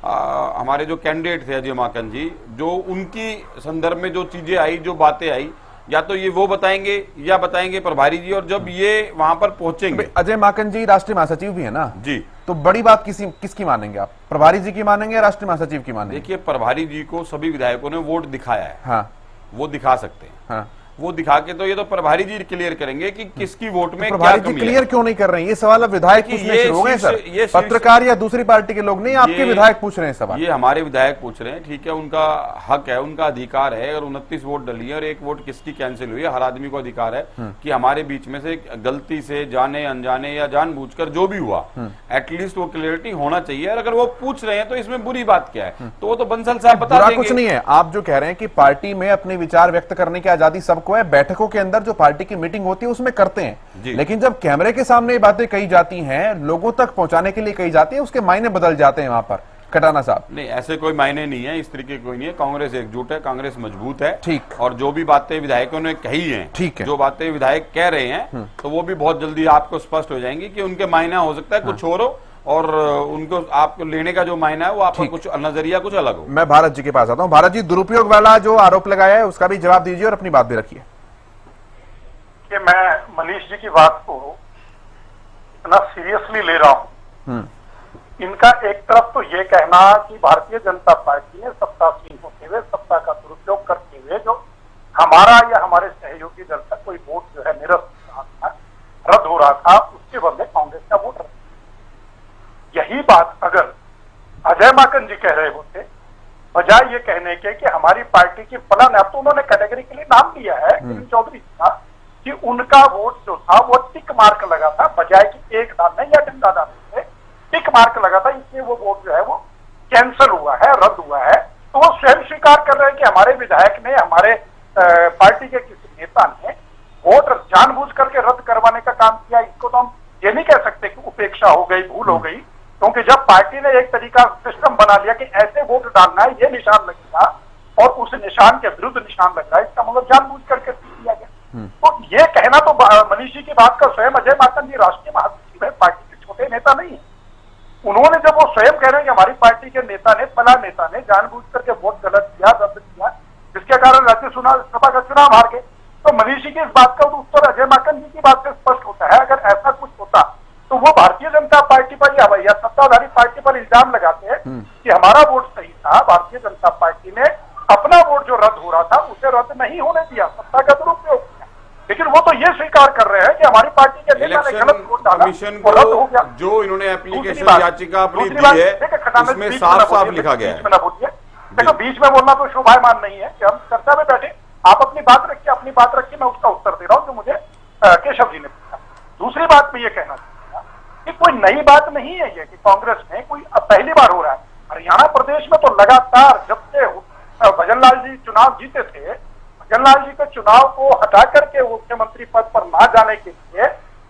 हमारे जो कैंडिडेट थे अजय माकन जी, जो उनकी संदर्भ में जो चीजें आई, जो बातें आई, या तो ये वो बताएंगे या बताएंगे प्रभारी जी। और जब ये वहां पर पहुंचेंगे, अजय माकन जी राष्ट्रीय महासचिव भी है ना जी, तो बड़ी बात किसकी मानेंगे आप, प्रभारी जी की मानेंगे या राष्ट्रीय महासचिव की मानेंगे? देखिए प्रभारी जी को सभी विधायकों ने वोट दिखाया है, हाँ वो दिखा सकते हैं, हाँ वो दिखा के तो ये तो प्रभारी जी क्लियर करेंगे कि किसकी वोट में तो क्या कमी है। क्लियर क्यों नहीं कर रहे हैं? ये सवाल अब विधायक पूछने शुरू हो गए सर, पत्रकार या दूसरी पार्टी के लोग नहीं, आपके विधायक पूछ रहे हैं सवाल। ये हमारे विधायक पूछ रहे हैं, ठीक है, उनका हक है, उनका अधिकार है। और 29 वोट डली है और एक वोट किसकी कैंसिल हुई है, हर आदमी को अधिकार है कि हमारे बीच में से गलती से, जाने अनजाने या जानबूझकर जो भी हुआ, एटलीस्ट वो क्लियरिटी होना चाहिए। और अगर वो पूछ रहे हैं तो इसमें बुरी बात क्या है, तो वो तो बंसल साहब बता देंगे। कुछ नहीं है, आप जो कह रहे हैं कि पार्टी में अपने विचार व्यक्त करने की आजादी सबको है, बैठकों के अंदर जो पार्टी की मीटिंग होती है उसमें करते हैं, लेकिन जब कैमरे के सामने ये बातें कही जाती हैं, लोगों तक पहुंचाने के लिए कही जाती है, उसके मायने बदल जाते हैं वहां पर। खटाना साहब नहीं, ऐसे कोई मायने नहीं है, इस तरीके कोई नहीं है। कांग्रेस एकजुट है, कांग्रेस मजबूत है, ठीक। और जो भी बातें विधायकों ने कही हैं, ठीक है, जो बातें विधायक कह रहे हैं, तो वो भी बहुत जल्दी आपको स्पष्ट हो जाएंगी कि उनके मायना हो सकता है कुछ और हो, और उनको आपको लेने का जो मायना है वो आपका कुछ नजरिया कुछ अलग हो। मैं भारत जी के पास आता हूँ। भारत जी, दुरुपयोग वाला जो आरोप लगाया है उसका भी जवाब दीजिए और अपनी बात भी रखिए। कि मैं मनीष जी की बात को इतना सीरियसली ले रहा हूं इनका एक तरफ तो ये कहना कि भारतीय जनता पार्टी ने सत्तासीन होते हुए सत्ता का दुरुपयोग करते हुए जो हमारा या हमारे सहयोगी दल का कोई वोट जो है निरस्त हो रहा था, रद्द हो रहा था, उसके बदले कांग्रेस का वोट रद्द। यही बात अगर अजय माकन जी कह रहे होते, बजाय ये कहने के कि हमारी पार्टी की फलान, अब तो उन्होंने कैटेगरी के लिए नाम दिया है किरण चौधरी का, कि उनका वोट जो था वो टिक मार्क लगा था, बजाय कि एक डालने या डंडा डालने से टिक मार्क लगा था, इसलिए वो वोट जो है वो कैंसिल हुआ है, रद्द हुआ है। तो वो स्वयं स्वीकार कर रहे हैं कि हमारे विधायक ने, हमारे पार्टी के किसी नेता ने वोट जानबूझ करके रद्द करवाने का काम किया। इसको तो हम ये नहीं कह सकते कि उपेक्षा हो गई, भूल हो गई, क्योंकि जब पार्टी ने एक तरीका सिस्टम बना लिया कि ऐसे वोट डालना है, ये निशान लगेगा और उस निशान के विरुद्ध निशान लग रहा है, इसका मतलब जानबूझ करके किया गया। तो ये कहना तो मनीष जी की बात का स्वयं अजय माकन जी राष्ट्रीय महासचिव है, पार्टी के छोटे नेता नहीं है। उन्होंने जब वो स्वयं कह रहे हैं कि हमारी पार्टी के नेता ने, फला नेता ने जानबूझ करके वोट गलत किया, रद्द किया, जिसके कारण राज्यसभा का चुनाव हार गए, तो मनीष जी की इस बात का उत्तर अजय माकन जी की बात से स्पष्ट होता है। अगर ऐसा कुछ होता तो वो भारतीय जनता पार्टी पर या सत्ताधारी पार्टी पर इल्जाम लगाते हैं कि हमारा वोट सही था, भारतीय जनता पार्टी ने अपना वोट जो रद्द हो रहा था उसे रद्द नहीं होने दिया, सत्ता का दुरुपयोग किया। लेकिन वो तो ये स्वीकार कर रहे हैं कि हमारी पार्टी के नेता ने गलत वोट डाला, कमीशन रद्द हो गया। जो इन्होंने एप्लीकेशन याचिका अपनी दी है, इसमें साफ साफ लिखा गया है। देखो, बीच में बोलना तो शोभायमान नहीं है कि हम चर्चा में बैठे, आप अपनी बात रखिए, अपनी बात रखिए, मैं उसका उत्तर दे रहा हूं जो मुझे केशव जी ने पूछा। दूसरी बात मैं ये कहना चाहूंगा कि कोई नई बात नहीं है ये कि कांग्रेस में कोई अब पहली बार हो रहा है। हरियाणा प्रदेश में तो लगातार जब से भजनलाल जी चुनाव जीते थे, भजनलाल जी के चुनाव को हटा करके मुख्यमंत्री पद पर ना जाने के लिए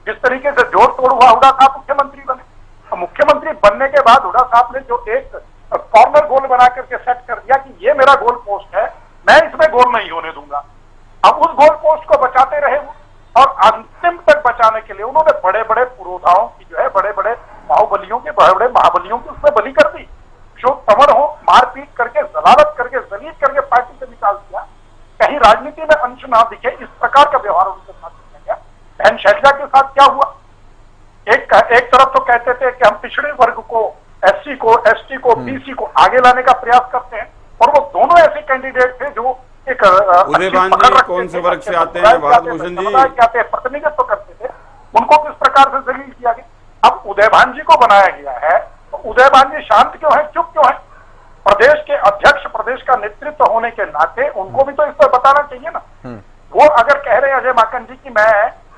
जिस तरीके से जोड़ तोड़ हुआ, हुडा साहब मुख्यमंत्री बने। मुख्यमंत्री बनने के बाद हुडा साहब ने जो एक कॉर्नर गोल बना करके सेट कर दिया कि ये मेरा गोल पोस्ट है, मैं इसमें गोल नहीं होने दूंगा। अब उस गोल पोस्ट को बचाते रहे वो, और अंतिम तक बचाने के लिए उन्होंने बड़े बड़े पुरोधाओं की जो है, बड़े बड़े बाहुबलियों के, बड़े बड़े महाबलियों की उसमें बलि कर दी, जो तमर हो, मारपीट करके, जलालत करके, जलील करके पार्टी से निकाल दिया। कहीं राजनीति में अंश ना दिखे, इस प्रकार का व्यवहार उनके साथ किया गया। बहन शैलजा के साथ क्या हुआ, एक तरफ तो कहते थे कि हम पिछड़े वर्ग को, एससी को, एसटी को, बीसी को आगे लाने का प्रयास करते हैं, और वो दोनों ऐसे कैंडिडेट थे जो एक उदयभान जी कौन से वर्ग से आते हैं, भारत भूषण जी क्या प्रतिनिधित्व करते थे, उनको किस प्रकार से जलील किया गया। अब उदयभान जी को बनाया गया है, तो उदयभान जी शांत क्यों है, चुप क्यों है? प्रदेश के अध्यक्ष, प्रदेश का नेतृत्व होने के नाते उनको भी तो इस पर बताना चाहिए ना। वो अगर कह रहे हैं अजय माकन जी की मैं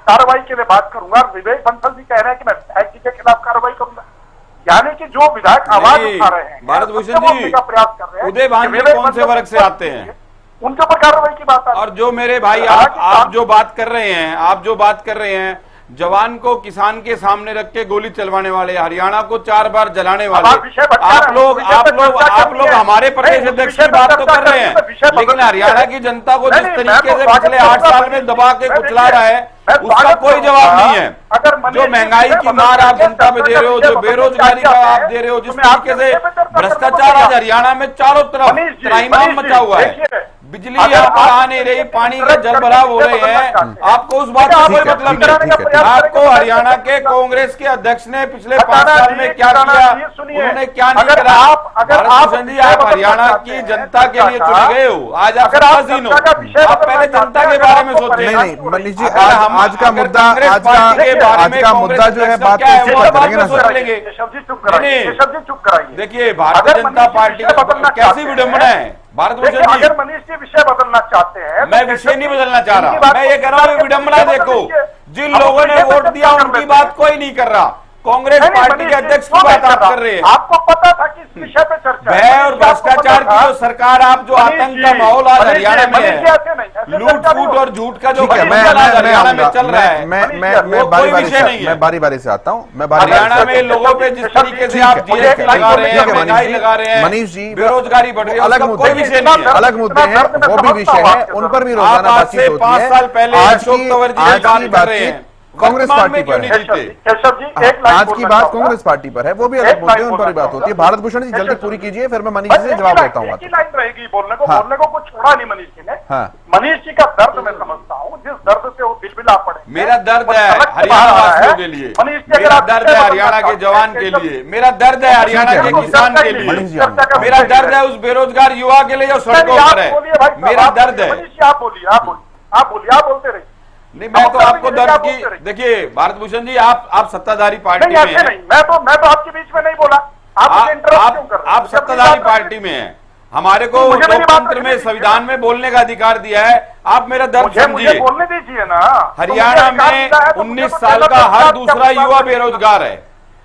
कार्रवाई के लिए बात करूंगा, विवेक बंसल जी कह रहे हैं कि मैं विधायक जी के खिलाफ कार्रवाई करूंगा, यानी कि जो विधायक आवाज उठा रहे हैं, भारत भूषण जी का प्रयास कर रहे हैं, उदयभान जी कौन से वर्ग से आते हैं, उनके ऊपर कार्रवाई की बात। और जो मेरे भाई आप जो बात कर रहे हैं, जवान को किसान के सामने रख के गोली चलवाने वाले, हरियाणा को 4 बार जलाने वाले, आप लोग हमारे प्रदेश अध्यक्ष की बात तो कर रहे हैं, लेकिन हरियाणा की जनता को जिस तरीके से पिछले 8 साल में दबा के कुचला रहा है, उसका कोई जवाब नहीं है। जो महंगाई की मार आप जनता पे दे रहे हो, जो बेरोजगारी का आप दे रहे हो, जिस तरीके से भ्रष्टाचार आज हरियाणा में चारों तरफ त्राहिमाम मचा हुआ है, बिजली यहाँ पर आ नहीं रही, पानी के जल भराव हो रहे हैं, आपको उस बात का कोई मतलब नहीं। आपको हरियाणा के कांग्रेस के अध्यक्ष ने पिछले 5 साल में क्या किया, उन्होंने क्या नहीं करा। भारत भूषण जी, आप हरियाणा की जनता के लिए चुने गए हो, आज आप सत्तासीन हो, आप पहले जनता के बारे में सोचें। नहीं मनीष जी, आज का मुद्दा जो है बात देखिए, भारतीय जनता पार्टी कैसी विडंबना है। भारत भूषण जी, अगर मनीष जी विषय बदलना चाहते हैं, मैं विषय नहीं बदलना चाह रहा, मैं ये कह रहा हूँ विडंबना देखो, जिन लोगों ने वोट दिया उनकी बात कोई नहीं कर रहा, कांग्रेस पार्टी के अध्यक्ष की बात आप कर रहे हैं। आपको पता था कि इस विषय पे चर्चा है, और भ्रष्टाचार की जो सरकार, आप जो आतंक का माहौल आज हरियाणा में है, लूट फूट और झूठ का जो हरियाणा में चल रहा है, मैं बारी बारी से आता हूँ। मैं हरियाणा में लोगों पे जिस तरीके से आप जीएसटी लगा रहे हैं, महंगाई लगा रहे हैं, मनीष जी, बेरोजगारी बढ़ रही है, अलग मुद्दे हैं, वो भी विषय है, उन पर भी रोजाना बातचीत होती है। 5 साल पहले अशोक तंवर जी बात कर रहे हैं, कांग्रेस वर्तमान पार्टी में क्यों पर नहीं है। जीते? केशव जी एक लाइन आज की बोलना बात चाहूंगा। कांग्रेस पार्टी पर है, वो भी एक अलग मुद्दे लाइन हैं, उन पर भी बोलना बात होती है। चाहूंगा। भारत भूषण जी जल्दी केशव पूरी जी। कीजिए, फिर मैं मनीष बस जी से एक जवाब ही देता हूँ। एक ही लाइन रहेगी बोलने को, हाँ। बोलने को कुछ छोड़ा नहीं मनीष जी ने। हाँ। मनीष जी का दर्द मैं समझता हूँ, जिस दर्द से वो बिलबिला पड़े। मेरा दर्द वो है सड़क पे हरियाणा बाहर आ रहा वासियों है। के लिए, मनीष जी, अगर मेरा आप दर्द विषय है बदलना हरियाणा के चाहते हैं, जवान के केशव लिए, मेरा दर्द है हरियाणा ठीक है, के मनीष किसान जी, के मनीष लिए, जी, चर्चा का मेरा विषय दर्द है उस बेरोजगार युवा के लिए जो सड़कों आप पर है, बोलिए भाई साहब, मेरा आप दर्द बोलिए, है। मनीष जी आप बोलिए, आप बोलिए, आप बोलते रहिए। नहीं, मैं तो आप आपको बोलते दर्द रहिए, की, देखिए भारत भूषण जी, आप सत्ताधारी पार्टी नहीं में ऐसे हैं। नहीं, मैं तो आपके बीच में नहीं बोला। आप मुझे इंटरप्ट क्यों कर रहे हैं? आप सत्ताधारी पार्टी में हैं, हमारे को मुझे मेरी बात लोकतंत्र करने में दीजिए संविधान में बोलने का अधिकार दिया है, आप मेरा दर्द मुझे समझिए। बोलने दीजिए ना। हरियाणा में 19 साल का हर दूसरा युवा बेरोजगार है।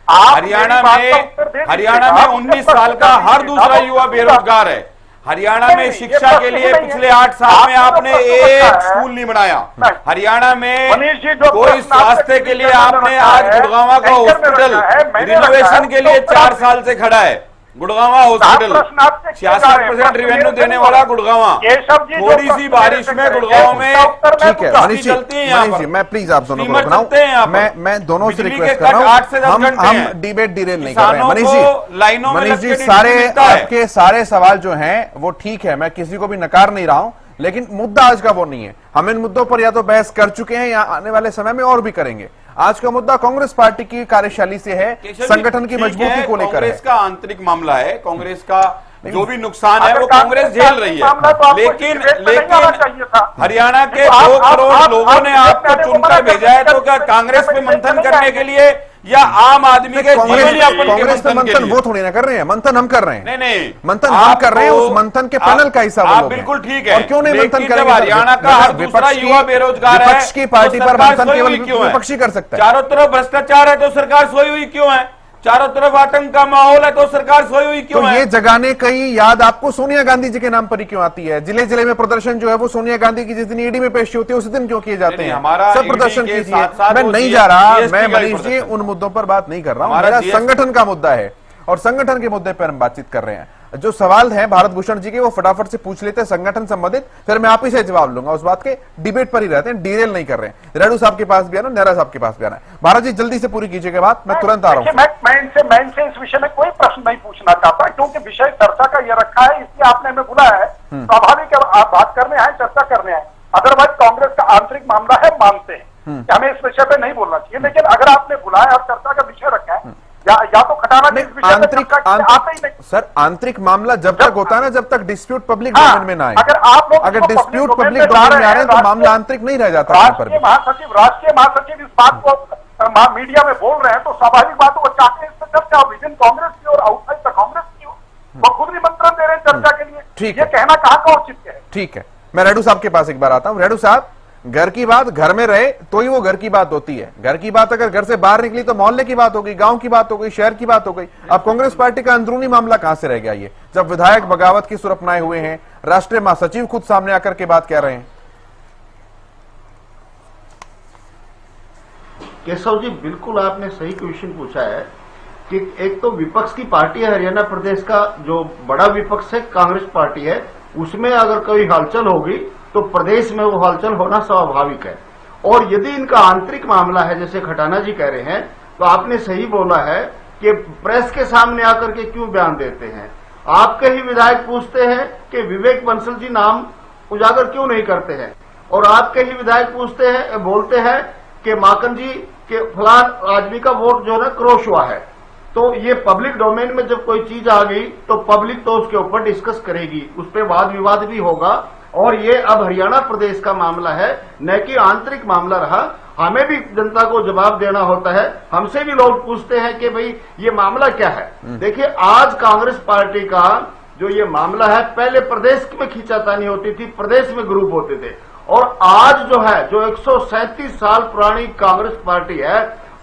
हरियाणा में 19 साल का हर दूसरा युवा बेरोजगार है। हरियाणा में शिक्षा के लिए पिछले 8 साल में आपने एक स्कूल नहीं बनाया। हरियाणा में कोई स्वास्थ्य के लिए आपने आज गुड़गांव का हॉस्पिटल रिनोवेशन के लिए 4 साल से खड़ा है। गुड़गांव हॉस्पिटल 66% रेवेन्यू देने वाला गुड़गांव, थोड़ी सी बारिश में गुड़गांव में ठीक है मनीष जी, चलती है यहाँ मनीष जी, पर। मैं प्लीज आप दोनों को स्टीमर बनाऊं, चलते हैं यहाँ पर। मैं दोनों से बिजली रिक्वेस्ट के कर कट रहा 8 से 10 हूं, घंटे हम हैं। डिबेट डिरेल नहीं कर रहे हैं। किसानों मनीष को लाइनों में मनीष लग जी, के सारे मिलता है। आपके सारे सवाल जो हैं वो ठीक है, मैं किसी को भी नकार नहीं रहा हूं, लेकिन मुद्दा आज का वो नहीं है। हम इन मुद्दों पर या तो बहस कर चुके हैं या आने वाले समय में और भी करेंगे। आज का मुद्दा कांग्रेस पार्टी की कार्यशैली से है, संगठन की मजबूती को लेकर है। कांग्रेस का आंतरिक मामला है, कांग्रेस का जो भी नुकसान है वो कांग्रेस झेल रही है, लेकिन हरियाणा के 2 करोड़ लोगों ने आपको चुनकर भेजा है, तो क्या कांग्रेस पे मंथन करने के लिए या आम आदमी के जीवन यापन के कांग्रेस पे मंथन के मंथन लिए? वो थोड़ी ना कर रहे हैं, मंथन हम कर रहे हैं। नहीं, मंथन हम कर रहे हैं, उस मंथन के पैनल का हिस्सा वो आप लोग हैं। बिल्कुल ठीक है, और क्यों नहीं मंथन लेकिन करेंगे? जब हरियाणा का हर दूसरा युवा बेरोजगार है, विपक्ष की पार्टी तो पर सरकार मंथन सोई केवल हुई क्यों है? विपक्षी कर सकता है। चारों तरफ भ्रष्टाचार है तो सरकार सोई हुई क्यों है? चारों तरफ आतंक का माहौल है तो सरकार सोई हुई क्यों तो है? ये जगाने कहीं याद आपको सोनिया गांधी जी के नाम पर ही क्यों आती है? जिले जिले में प्रदर्शन जो है वो सोनिया गांधी की जिस दिन ईडी में पेशी होती है उसी दिन क्यों किए जाते हैं? हमारा सब प्रदर्शन ED के कीजिए। साथ-साथ मैं वो नहीं जा रहा, GST मैं का ही मनीष जी प्रदर्शन। उन मुद्दों पर बात नहीं कर रहा हूं, हमारा मेरा GST संगठन का मुद्दा है और संगठन के मुद्दे पर हम बातचीत कर रहे हैं। जो सवाल है भारत भूषण जी के वो फटाफट से पूछ लेते हैं संगठन संबंधित, फिर मैं आप ही से जवाब लूंगा। उस बात के डिबेट पर ही रहते हैं, डीरेल नहीं कर रहे हैं। रेडू साहब के पास भी आना, नेहरा साहब के पास भी आना है। भारत जी जल्दी से पूरी कीजिएगा बात, मैं तुरंत आ रहा हूँ। मैं इनसे इस विषय में कोई प्रश्न नहीं पूछना चाहता, क्योंकि विषय चर्चा का ये रखा है, इसलिए आपने हमें बुलाया है। स्वाभाविक है, आप बात करने आए, चर्चा करने आए। अदरवाइज कांग्रेस का आंतरिक मामला है, मानते हैं कि हमें इस विषय पे नहीं बोलना चाहिए, लेकिन अगर आपने बुलाया और चर्चा का विषय रखा है, या तो खटाना जी इस विषय पे चर्चा आते ही नहीं। सर आंतरिक मामला जब तक होता है ना, जब तक डिस्प्यूट पब्लिक हाँ, डोमेन में ना आए। अगर आप लोग अगर इसको डिस्प्यूट public पब्लिक domain में डोमेन में ला आ रहे हैं तो रहे हैं, मामला आंतरिक नहीं रह जाता कहीं पर भी। राष्ट्रीय महासचिव इस बात को मीडिया में बोल रहे हैं, तो स्वाभाविक बात वो चाहते हैं इससे चर्चा हो, विद इन कांग्रेस की और आउटसाइड द कांग्रेस की हो। वो खुद निमंत्रण दे रहे हैं चर्चा के लिए। ठीक ये है। कहना कहाँ का औचित्य है? ठीक है, मैं रेडू साहब के पास एक बार आता हूं। रेडू साहब, घर की बात घर में रहे तो ही वो घर की बात होती है। घर की बात अगर घर से बाहर निकली तो मोहल्ले की बात हो गई, गांव की बात हो गई, शहर की बात हो गई। अब कांग्रेस पार्टी का अंदरूनी मामला कहां से रह गया? ये जब विधायक बगावत की सुर अपनाए हुए हैं, राष्ट्रीय महासचिव खुद सामने आकर के बात कह रहे हैं। केशव जी, बिल्कुल आपने सही क्वेश्चन पूछा है कि एक तो विपक्ष की पार्टी है हरियाणा प्रदेश का, जो बड़ा विपक्ष है कांग्रेस पार्टी है, उसमें अगर कोई हलचल होगी तो प्रदेश में वो हलचल होना स्वाभाविक है। और यदि इनका आंतरिक मामला है, जैसे खटाना जी कह रहे हैं, तो आपने सही बोला है कि प्रेस के सामने आकर के क्यों बयान देते हैं। आपके ही विधायक पूछते हैं कि विवेक बंसल जी नाम उजागर क्यों नहीं करते हैं, और आपके ही विधायक पूछते हैं, बोलते हैं कि माकन जी के फलान आदमी का वोट जो है क्रॉस हुआ है। तो ये पब्लिक डोमेन में जब कोई चीज आ गई तो पब्लिक तो उसके ऊपर डिस्कस करेगी, उस पर वाद विवाद भी होगा। और ये अब हरियाणा प्रदेश का मामला है, न कि आंतरिक मामला रहा। हमें भी जनता को जवाब देना होता है। हमसे भी लोग पूछते हैं कि भाई ये मामला क्या है। देखिए, आज कांग्रेस पार्टी का जो ये मामला है, पहले प्रदेश में खींचातानी होती थी, प्रदेश में ग्रुप होते थे, और आज जो है, जो 137 साल पुरानी कांग्रेस पार्टी है,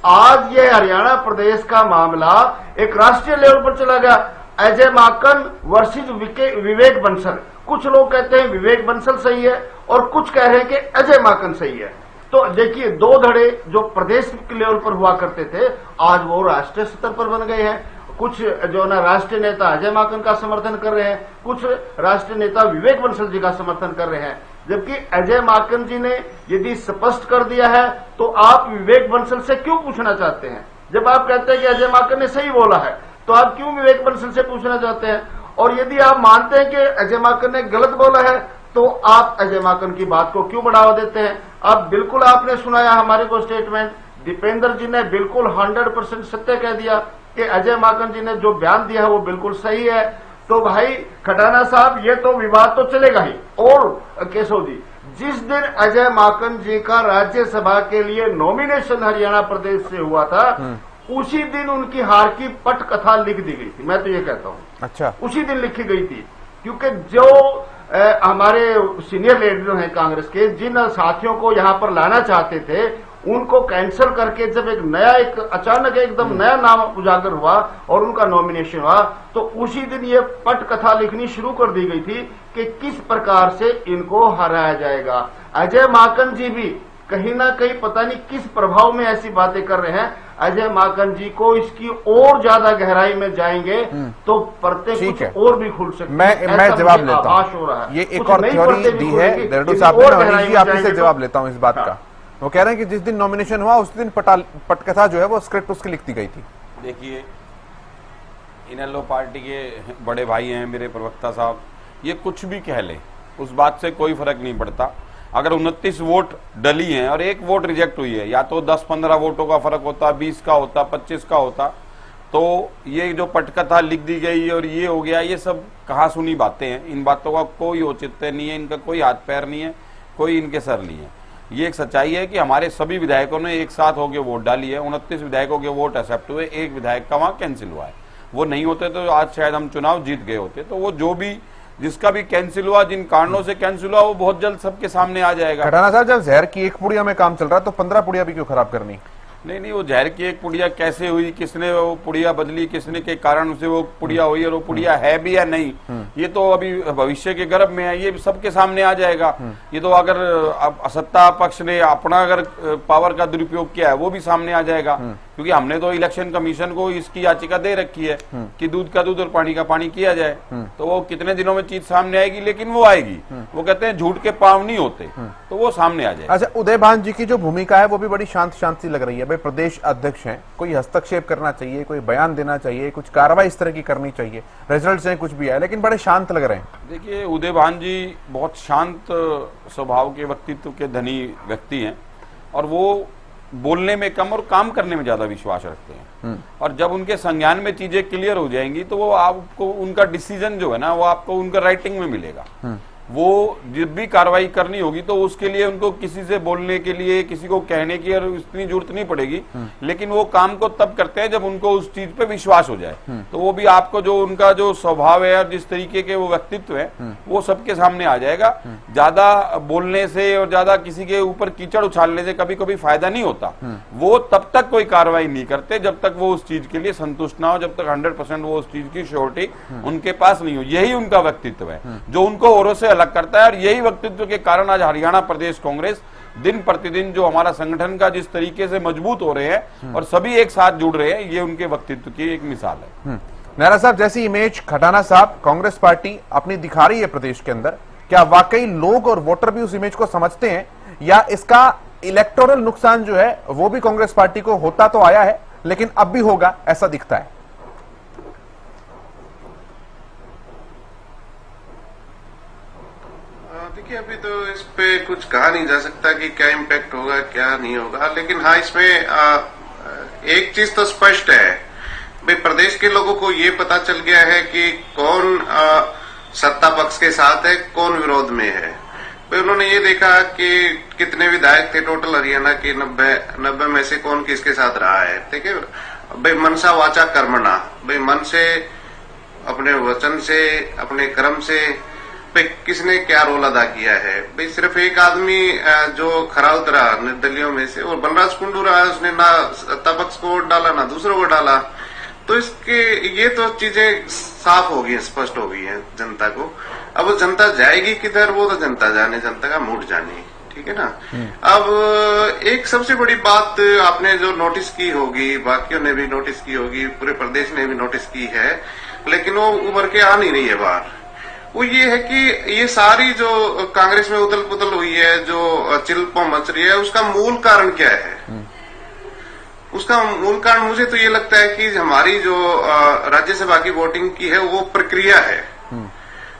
आज ये हरियाणा प्रदेश का मामला एक राष्ट्रीय लेवल पर चला गया। अजय माकन वर्सेस विवेक बंसल। कुछ लोग कहते हैं विवेक बंसल सही है और कुछ कह रहे हैं कि अजय माकन सही है। तो देखिए, दो धड़े जो प्रदेश के लेवल पर हुआ करते थे, आज वो राष्ट्रीय स्तर पर बन गए हैं। कुछ जो ना राष्ट्रीय नेता अजय माकन का समर्थन कर रहे हैं, कुछ राष्ट्रीय नेता विवेक बंसल जी का समर्थन कर रहे हैं। जबकि अजय माकन जी ने यदि स्पष्ट कर दिया है तो आप विवेक बंसल से क्यों पूछना चाहते हैं? जब आप कहते हैं कि अजय माकन ने सही बोला है तो आप क्यों विवेक बंसल से पूछना चाहते हैं? और यदि आप मानते हैं कि अजय माकन ने गलत बोला है तो आप अजय माकन की बात को क्यों बढ़ावा देते हैं? अब बिल्कुल आपने सुनाया हमारे को स्टेटमेंट, दीपेंद्र जी ने बिल्कुल 100% सत्य कह दिया कि अजय माकन जी ने जो बयान दिया है वो बिल्कुल सही है। तो भाई खटाना साहब, ये तो विवाद तो चलेगा ही। और केशव जी, जिस दिन अजय माकन जी का राज्यसभा के लिए नॉमिनेशन हरियाणा प्रदेश से हुआ था उसी दिन उनकी हार की पटकथा लिख दी गई थी। मैं तो ये कहता हूँ, अच्छा, उसी दिन लिखी गई थी, क्योंकि जो हमारे सीनियर लीडर हैं कांग्रेस के, जिन साथियों को यहाँ पर लाना चाहते थे उनको कैंसिल करके जब एक नया, एक अचानक एकदम नया नाम उजागर हुआ और उनका नॉमिनेशन हुआ, तो उसी दिन ये पटकथा लिखनी शुरू कर दी गई थी कि किस प्रकार से इनको हराया जाएगा। अजय माकन जी भी कहीं ना कहीं पता नहीं किस प्रभाव में ऐसी बातें कर रहे हैं। अजय माकन जी को इसकी और ज्यादा गहराई में जाएंगे तो प्रत्येक कुछ और भी खुल सकते। मैं जवाब लेता हूँ, ये एक और थ्योरी दी है देरडू साहब ने, जी आपसे से जवाब लेता हूँ इस बात का। वो कह रहे हैं कि जिस दिन नॉमिनेशन हुआ उस दिन पटकथा जो है वो स्क्रिप्ट उसकी लिखती गई थी। देखिए, इनेलो पार्टी के बड़े भाई हैं मेरे प्रवक्ता साहब, ये कुछ भी कह लें उस बात से कोई फर्क नहीं पड़ता। अगर 29 वोट डली हैं और एक वोट रिजेक्ट हुई है, या तो 10-15 वोटों का फर्क होता, 20 का होता, 25 का होता, तो ये जो पटकथा लिख दी गई और ये हो गया, ये सब कहा सुनी बातें हैं। इन बातों का कोई औचित्य नहीं है, इनका कोई हाथ पैर नहीं है, कोई इनके सर नहीं है। ये एक सच्चाई है कि हमारे सभी विधायकों ने एक साथ होकर वोट डाली है। 29 विधायकों के वोट एक्सेप्ट हुए, एक विधायक का वहां कैंसिल हुआ है। वो नहीं होते तो आज शायद हम चुनाव जीत गए होते। तो वो जो भी, जिसका भी कैंसिल हुआ, जिन कारणों से कैंसिल हुआ, वो बहुत जल्द सबके सामने आ जाएगा। खटाना साहब, जब जहर की एक पुड़िया में काम चल रहा है तो 15 पुड़िया भी क्यों खराब करनी? नहीं, वो जहर की एक पुड़िया कैसे हुई, किसने वो पुड़िया बदली, किसने के कारण से वो पुड़िया हुई और वो पुड़िया है भी या नहीं, ये तो अभी भविष्य के गर्भ में है, ये सबके सामने आ जाएगा। ये तो अगर सत्ता पक्ष ने अपना अगर पावर का दुरुपयोग किया है वो भी सामने आ जाएगा, क्योंकि हमने तो इलेक्शन कमीशन को इसकी याचिका दे रखी है कि दूध का दूध और पानी का पानी किया जाए। तो वो कितने दिनों में चीज सामने आएगी, लेकिन वो आएगी। वो कहते हैं झूठ के पांव नहीं होते, तो वो सामने आ जाएगा। अच्छा, उदय भान जी की जो भूमिका है वो भी बड़ी शांत सी लग रही है। भाई प्रदेश अध्यक्ष हैं, कोई हस्तक्षेप करना चाहिए, कोई बयान देना चाहिए, कुछ कार्रवाई इस तरह की करनी चाहिए, रिजल्ट हैं कुछ भी है, लेकिन बड़े शांत लग रहे हैं। देखिए, उदय भान जी बहुत शांत स्वभाव के, व्यक्तित्व के धनी व्यक्ति हैं और वो बोलने में कम और काम करने में ज्यादा विश्वास रखते हैं। और जब उनके संज्ञान में चीजें क्लियर हो जाएंगी तो वो आपको, उनका डिसीजन जो है ना, वो आपको उनका राइटिंग में मिलेगा। वो जब भी कार्रवाई करनी होगी तो उसके लिए उनको किसी से बोलने के लिए, किसी को कहने की और इतनी जरूरत नहीं पड़ेगी, लेकिन वो काम को तब करते हैं जब उनको उस चीज पे विश्वास हो जाए। तो वो भी आपको जो उनका जो स्वभाव है और जिस तरीके के वो व्यक्तित्व है वो सबके सामने आ जाएगा। ज्यादा बोलने से और ज्यादा किसी के ऊपर कीचड़ उछालने से कभी कभी फायदा नहीं होता। वो तब तक कोई कार्रवाई नहीं करते जब तक वो उस चीज के लिए संतुष्ट ना हो, जब तक 100% वो उस चीज की श्योरिटी उनके पास नहीं हो। यही उनका व्यक्तित्व है जो उनको औरों से अलग करता है, और यही व्यक्तित्व के कारण आज हरियाणा प्रदेश कांग्रेस दिन प्रतिदिन जो हमारा संगठन का जिस तरीके से मजबूत हो रहे हैं और सभी एक साथ जुड़ रहे हैं, ये उनके व्यक्तित्व की एक मिसाल है। नेहरा साहब, जैसी इमेज खटाना साहब कांग्रेस पार्टी अपनी दिखा रही है प्रदेश के अंदर, क्या वाकई लोग और वोटर भी उस इमेज को समझते हैं, या इसका इलेक्टोरल नुकसान जो है वो भी कांग्रेस पार्टी को होता तो आया है लेकिन अब भी होगा, ऐसा दिखता है? देखिए, अभी तो इस पे कुछ कहा नहीं जा सकता कि क्या इम्पैक्ट होगा क्या नहीं होगा, लेकिन हाँ, इसमें एक चीज तो स्पष्ट है भाई, प्रदेश के लोगों को ये पता चल गया है कि कौन सत्ता पक्ष के साथ है, कौन विरोध में है। भाई उन्होंने ये देखा कि कितने विधायक थे टोटल हरियाणा के, 90 में से कौन किसके साथ रहा है। ठीक है भाई, मनसा वाचा कर्मणा, भाई मन से, अपने वचन से, अपने कर्म से भाई किसने क्या रोल अदा किया है। भाई सिर्फ एक आदमी जो खरा उतरा निर्दलियों में से, और बलराज कुंडू रहा, उसने ना सत्ता पक्ष को वोट डाला ना दूसरों को डाला। तो इसके ये तो चीजें साफ हो गई, स्पष्ट हो गई है जनता को। अब वो जनता जाएगी किधर, वो तो जनता जाने, जनता का मूड जाने। ठीक है ना। अब एक सबसे बड़ी बात आपने जो नोटिस की होगी, बाकियों ने भी नोटिस की होगी, पूरे प्रदेश ने भी नोटिस की है, लेकिन वो उभर के आ नहीं रही है बाहर। वो ये है कि ये सारी जो कांग्रेस में उथल पुथल हुई है, जो चिल्प मच रही है, उसका मूल कारण क्या है? उसका मूल कारण मुझे तो ये लगता है कि हमारी जो राज्यसभा की वोटिंग की है वो प्रक्रिया है।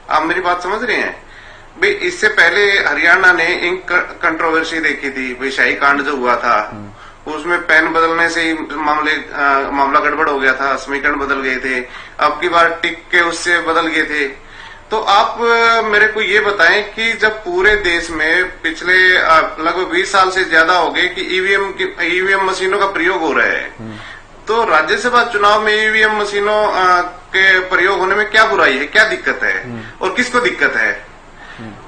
आप मेरी बात समझ रहे हैं भाई? इससे पहले हरियाणा ने एक कंट्रोवर्सी देखी थी भाई, शाही कांड जो हुआ था उसमें पेन बदलने से ही मामला गड़बड़ हो गया था, समीकरण बदल गए थे। अब की बार टिक के उससे बदल गए थे। तो आप मेरे को ये बताएं कि जब पूरे देश में पिछले लगभग 20 साल से ज्यादा हो गए कि ईवीएम मशीनों का प्रयोग हो रहा है, तो राज्यसभा चुनाव में ईवीएम मशीनों के प्रयोग होने में क्या बुराई है, क्या दिक्कत है और किसको दिक्कत है?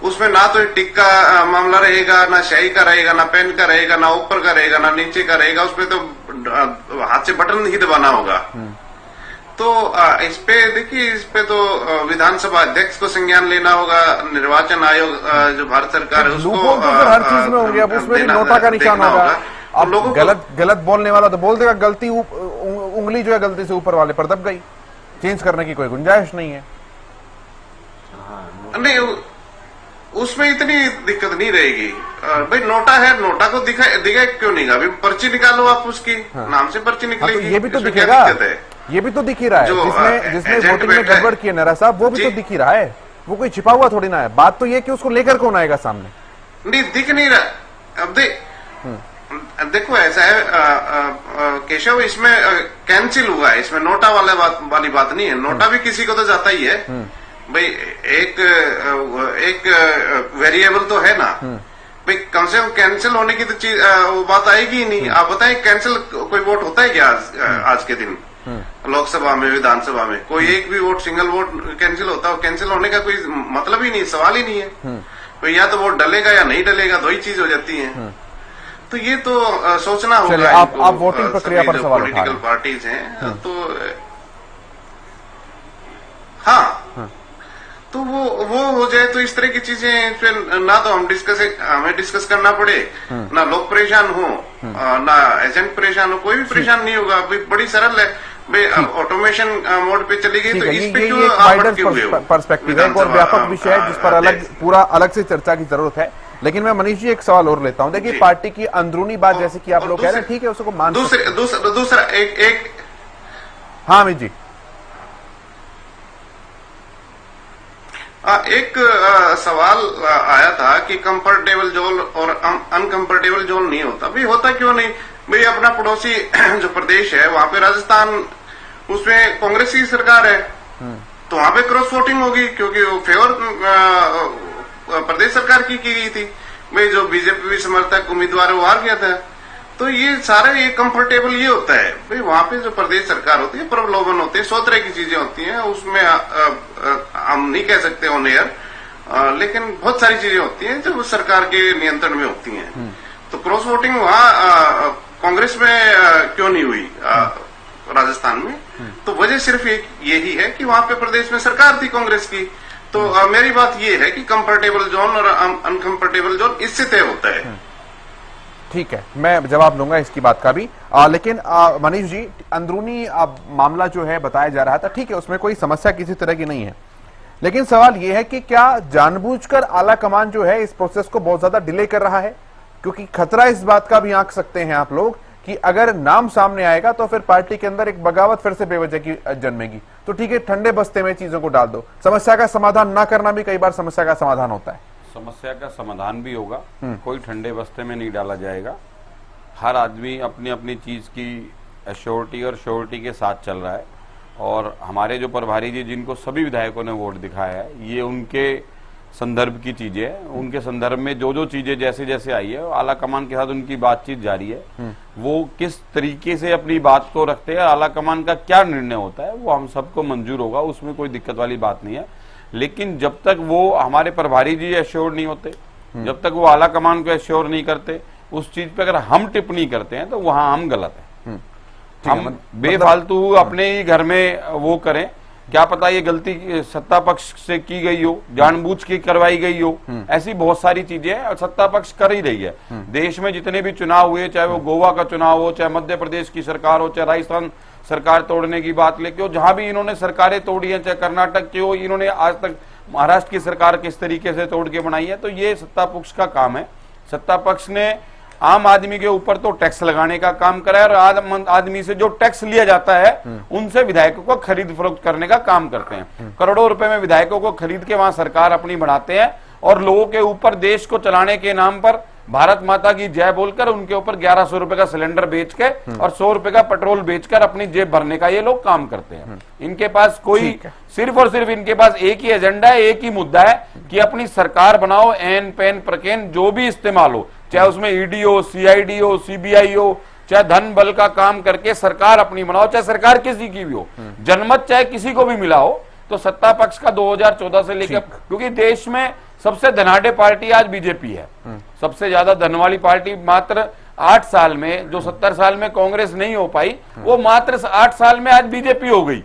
उसमें ना तो टिक का मामला रहेगा, ना शाही का रहेगा, ना पेन का रहेगा, ना ऊपर का रहेगा, ना नीचे का रहेगा। उसमें तो हाथ से बटन ही दबाना होगा। तो इस पे देखिए, इस पे तो विधानसभा अध्यक्ष को संज्ञान लेना होगा, निर्वाचन आयोग जो भारत सरकार है उसको तो हर चीज में होंगे। अब उसमें भी नोटा का निशान होगा। अब लोगों गलत बोलने वाला तो बोल देगा, गलती उंगली जो है गलती से ऊपर वाले पर दब गई, चेंज करने की कोई गुंजाइश नहीं है। नहीं, उसमें इतनी दिक्कत नहीं रहेगी भाई। नोटा है, नोटा को दिखा क्यों नहीं? अभी पर्ची निकालो आप उसकी, नाम से पर्ची निकलेगी। तो ये भी तो दिखेगा, ये भी तो दिख ही रहा है। जिसने वोटिंग में गड़बड़ की है नारा साहब, वो भी तो दिख ही रहा है। वो कोई छिपा हुआ थोड़ी ना है। बात तो ये कि उसको लेकर कौन आएगा सामने? नहीं, दिख नहीं रहा। अब देखो ऐसा है केशव, इसमें कैंसिल हुआ है, इसमें नोटा वाली बात नहीं है। नोटा भी किसी को तो जाता ही है भाई। एक वेरिएबल तो है ना भाई, कम से कम कैंसिल होने की तो चीज वो बात आएगी ही नहीं। आप बताएं, कैंसिल कोई वोट होता है क्या आज के दिन लोकसभा में, विधानसभा में? कोई एक भी वोट, सिंगल वोट कैंसिल होता है? कैंसिल होने का कोई मतलब ही नहीं, सवाल ही नहीं है। तो या तो वोट डलेगा या नहीं डलेगा, दो ही चीज हो जाती है। तो ये तो सोचना होगा। आप वोटिंग प्रक्रिया पर सवाल उठा रहे हैं। पॉलिटिकल पार्टीज हैं तो हाँ, तो वो हो जाए तो इस तरह की चीजें फिर ना तो हमें डिस्कस करना पड़े, ना लोग परेशान हो, ना एजेंट परेशान हो, कोई भी परेशान नहीं होगा। बड़ी सरल है भाई। ऑटोमेशन मोड पे चली गई तो इस पे क्यों आप अटके हुए हो? पर्सपेक्टिव है, एक और व्यापक विषय है जिस पर पूरा अलग से चर्चा की जरूरत है। लेकिन मैं मनीष जी एक सवाल और लेता हूं। देखिए, पार्टी की अंदरूनी बात जैसे कि आप लोग कह रहे हैं, ठीक है, उसको मान दूसरा एक हाँ अमित जी, एक सवाल आया था कि कंफर्टेबल जोन और अनकंफर्टेबल जोन नहीं होता। भाई होता क्यों नहीं भाई? अपना पड़ोसी जो प्रदेश है वहां पे राजस्थान, उसमें कांग्रेस की सरकार है, तो वहां पे क्रॉस वोटिंग होगी क्योंकि वो फेवर प्रदेश सरकार की गई थी भाई। जो बीजेपी समर्थक उम्मीदवार है वो हार गया था। तो ये सारे ये कंफर्टेबल ये होता है भाई। वहां पे जो प्रदेश सरकार होती है, प्रलोभन होते हैं, 100 तरह की चीजें होती हैं उसमें। हम नहीं कह सकते ऑन एयर, लेकिन बहुत सारी चीजें होती हैं जो सरकार के नियंत्रण में होती हैं। तो क्रॉस वोटिंग वहां कांग्रेस में क्यों नहीं हुई राजस्थान में? तो वजह सिर्फ यही है कि वहां पे प्रदेश में सरकार थी कांग्रेस की। तो मेरी बात ये है कि कंफर्टेबल जोन और अनकंफर्टेबल जोन इससे तय होता है। ठीक है, मैं जवाब दूंगा इसकी बात का भी। लेकिन मनीष जी, अंदरूनी मामला जो है बताया जा रहा था, ठीक है, उसमें कोई समस्या किसी तरह की नहीं है। लेकिन सवाल यह है कि क्या जानबूझकर आला कमान जो है इस प्रोसेस को बहुत ज्यादा डिले कर रहा है? क्योंकि खतरा इस बात का भी आंक सकते हैं आप लोग कि अगर नाम सामने आएगा तो फिर पार्टी के अंदर एक बगावत फिर से बेवजह की जन्मेगी। तो ठीक है, ठंडे बस्ते में चीजों को डाल दो। समस्या का समाधान ना करना भी कई बार समस्या का समाधान होता है। समस्या का समाधान भी होगा, कोई ठंडे बस्ते में नहीं डाला जाएगा। हर आदमी अपनी अपनी चीज की एश्योरिटी और श्योरिटी के साथ चल रहा है। और हमारे जो प्रभारी जी, जिनको सभी विधायकों ने वोट दिखाया है, ये उनके संदर्भ की चीजें हैं। उनके संदर्भ में जो जो चीजें जैसे जैसे आई है, आला कमान के साथ उनकी बातचीत जारी है। वो किस तरीके से अपनी बात को रखते हैं, आला कमान का क्या निर्णय होता है, वो हम सबको मंजूर होगा, उसमें कोई दिक्कत वाली बात नहीं है। लेकिन जब तक वो हमारे प्रभारी जी एश्योर नहीं होते, जब तक वो आला कमान को एश्योर नहीं करते, उस चीज पे अगर हम टिप्पणी करते हैं तो वहां हम गलत है। हम बेफालतू अपने ही घर में वो करें, क्या पता ये गलती सत्ता पक्ष से की गई हो, जानबूझ के करवाई गई हो। ऐसी बहुत सारी चीजें सत्ता पक्ष कर ही रही है। देश में जितने भी चुनाव हुए, चाहे वो गोवा का चुनाव हो, चाहे मध्य प्रदेश की सरकार हो, चाहे राजस्थान सरकार तोड़ने की बात लेके हो, जहां भी इन्होंने सरकारें तोड़ी हैं, चाहे कर्नाटक की हो, इन्होंने आज तक महाराष्ट्र की सरकार किस तरीके से तोड़ के बनाई है। तो ये सत्ता पक्ष का काम है। सत्ता पक्ष ने आम आदमी के ऊपर तो टैक्स लगाने का काम करा है और आम आदमी से जो टैक्स लिया जाता है उनसे विधायकों को खरीद फरोख्त करने का काम करते हैं। करोड़ों रुपए में विधायकों को खरीद के वहां सरकार अपनी बढ़ाते हैं और लोगों के ऊपर देश को चलाने के नाम पर भारत माता की जय बोलकर उनके ऊपर 1100 रुपए का सिलेंडर बेच के और 100 रुपए का पेट्रोल बेचकर अपनी जेब भरने का ये लोग काम करते हैं। इनके पास कोई सिर्फ और सिर्फ इनके पास एक ही एजेंडा है, एक ही मुद्दा है कि अपनी सरकार बनाओ, एन पेन प्रकेन जो भी इस्तेमाल हो, चाहे उसमें ईडी हो, सीआईडी हो, सीबीआई हो, चाहे धन बल का काम करके सरकार अपनी बनाओ, चाहे सरकार किसी की भी हो, जनमत चाहे किसी को भी मिला हो। तो सत्ता पक्ष का 2014 से लेकर, क्योंकि देश में सबसे धनाढ़ पार्टी आज बीजेपी है, सबसे ज्यादा धन वाली पार्टी मात्र 8 साल में, जो 70 साल में कांग्रेस नहीं हो पाई, वो मात्र 8 साल में आज बीजेपी हो गई।